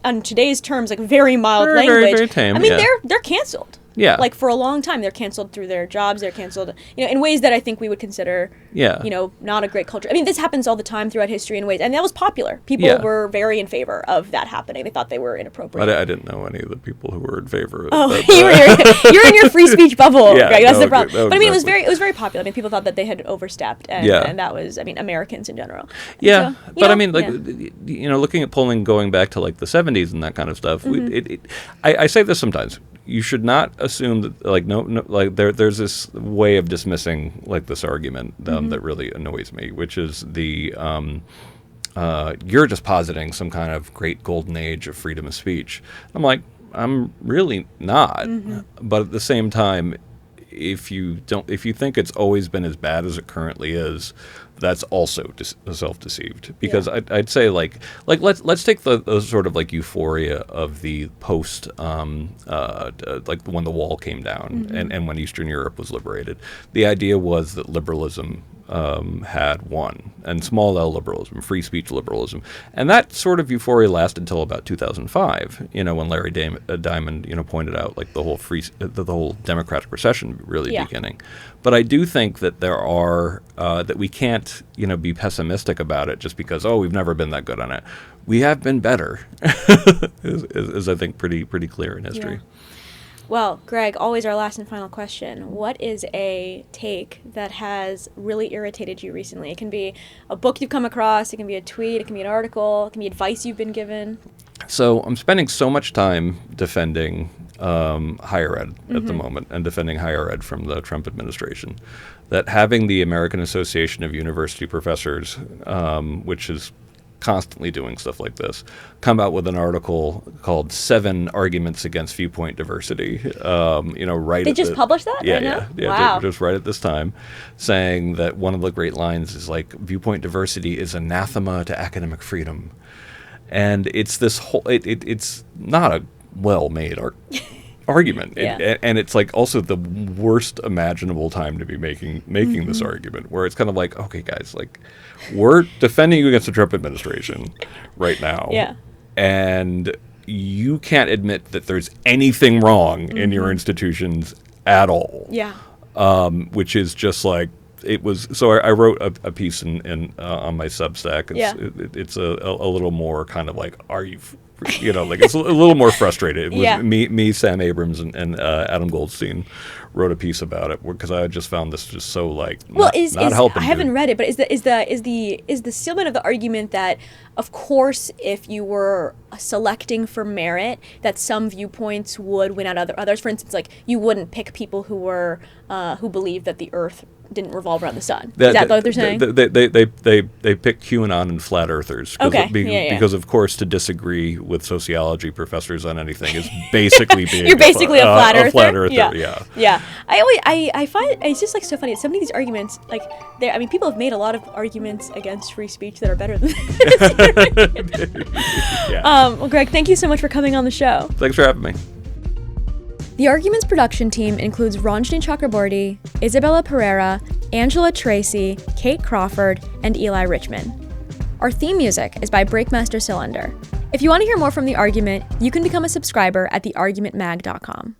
on today's terms, like very mild language. Very, very tame. I mean, they're canceled. Like for a long time, they're canceled through their jobs. They're canceled, in ways that I think we would consider, not a great culture. I mean, this happens all the time throughout history in ways, and that was popular. People were very in favor of that happening. They thought they were inappropriate. I didn't know any of the people who were in favor of that. You're in your free speech bubble, right? That's the problem. But I mean, it was very popular. I mean, people thought that they had overstepped, and that was, Americans in general. So, but I mean, like, looking at polling going back to like the 70s and that kind of stuff, I say this sometimes. you should not assume that like there's this way of dismissing like this argument that really annoys me, which is the you're just positing some kind of great golden age of freedom of speech. I'm like, I'm really not. But at the same time, if you think it's always been as bad as it currently is, that's also self-deceived. Because I'd say like let's take the sort of like euphoria of the post like when the wall came down and when Eastern Europe was liberated. The idea was that liberalism had won, and small L liberalism, free speech liberalism, and that sort of euphoria lasted until about 2005. When Larry Diamond, pointed out like the whole democratic recession really beginning. But I do think that there are that we can't be pessimistic about it just because we've never been that good on it. We have been better, is I think pretty clear in history. Yeah. Well, Greg, always our last and final question. What is a take that has really irritated you recently? It can be a book you've come across, it can be a tweet, it can be an article, it can be advice you've been given. So I'm spending so much time defending higher ed at the moment, and defending higher ed from the Trump administration, that having the American Association of University Professors, which is constantly doing stuff like this, come out with an article called 7 Arguments Against Viewpoint Diversity. Right. They just published that? Yeah. Wow. Just right at this time, saying that one of the great lines is like, viewpoint diversity is anathema to academic freedom. And it's this whole, it's not a well-made argument. And it's like also the worst imaginable time to be making this argument, where it's kind of like, okay, guys, like, we're defending you against the Trump administration right now. Yeah. And you can't admit that there's anything wrong in your institutions at all. Yeah. Which is just like, it was. So I wrote a piece in on my Substack. It's a little more kind of like, are you, like it's a little more frustrated. It was me, Sam Abrams, and Adam Goldstein wrote a piece about it, because I just found this just so like not helping. I haven't read it, but is the statement of the argument that, of course, if you were selecting for merit, that some viewpoints would win out others? For instance, like, you wouldn't pick people who believe that the Earth didn't revolve around the sun. Is that what they're saying? They pick QAnon and flat earthers. Because of course, to disagree with sociology professors on anything is basically being you're basically a flat earther. A flat earther. Yeah. I find it's just like so funny. Some of these arguments, like, people have made a lot of arguments against free speech that are better than this. Well, Greg, thank you so much for coming on the show. Thanks for having me. The Arguments production team includes Ranjani Chakraborty, Isabella Pereira, Angela Tracy, Kate Crawford, and Eli Richmond. Our theme music is by Breakmaster Cylinder. If you want to hear more from The Argument, you can become a subscriber at theargumentmag.com.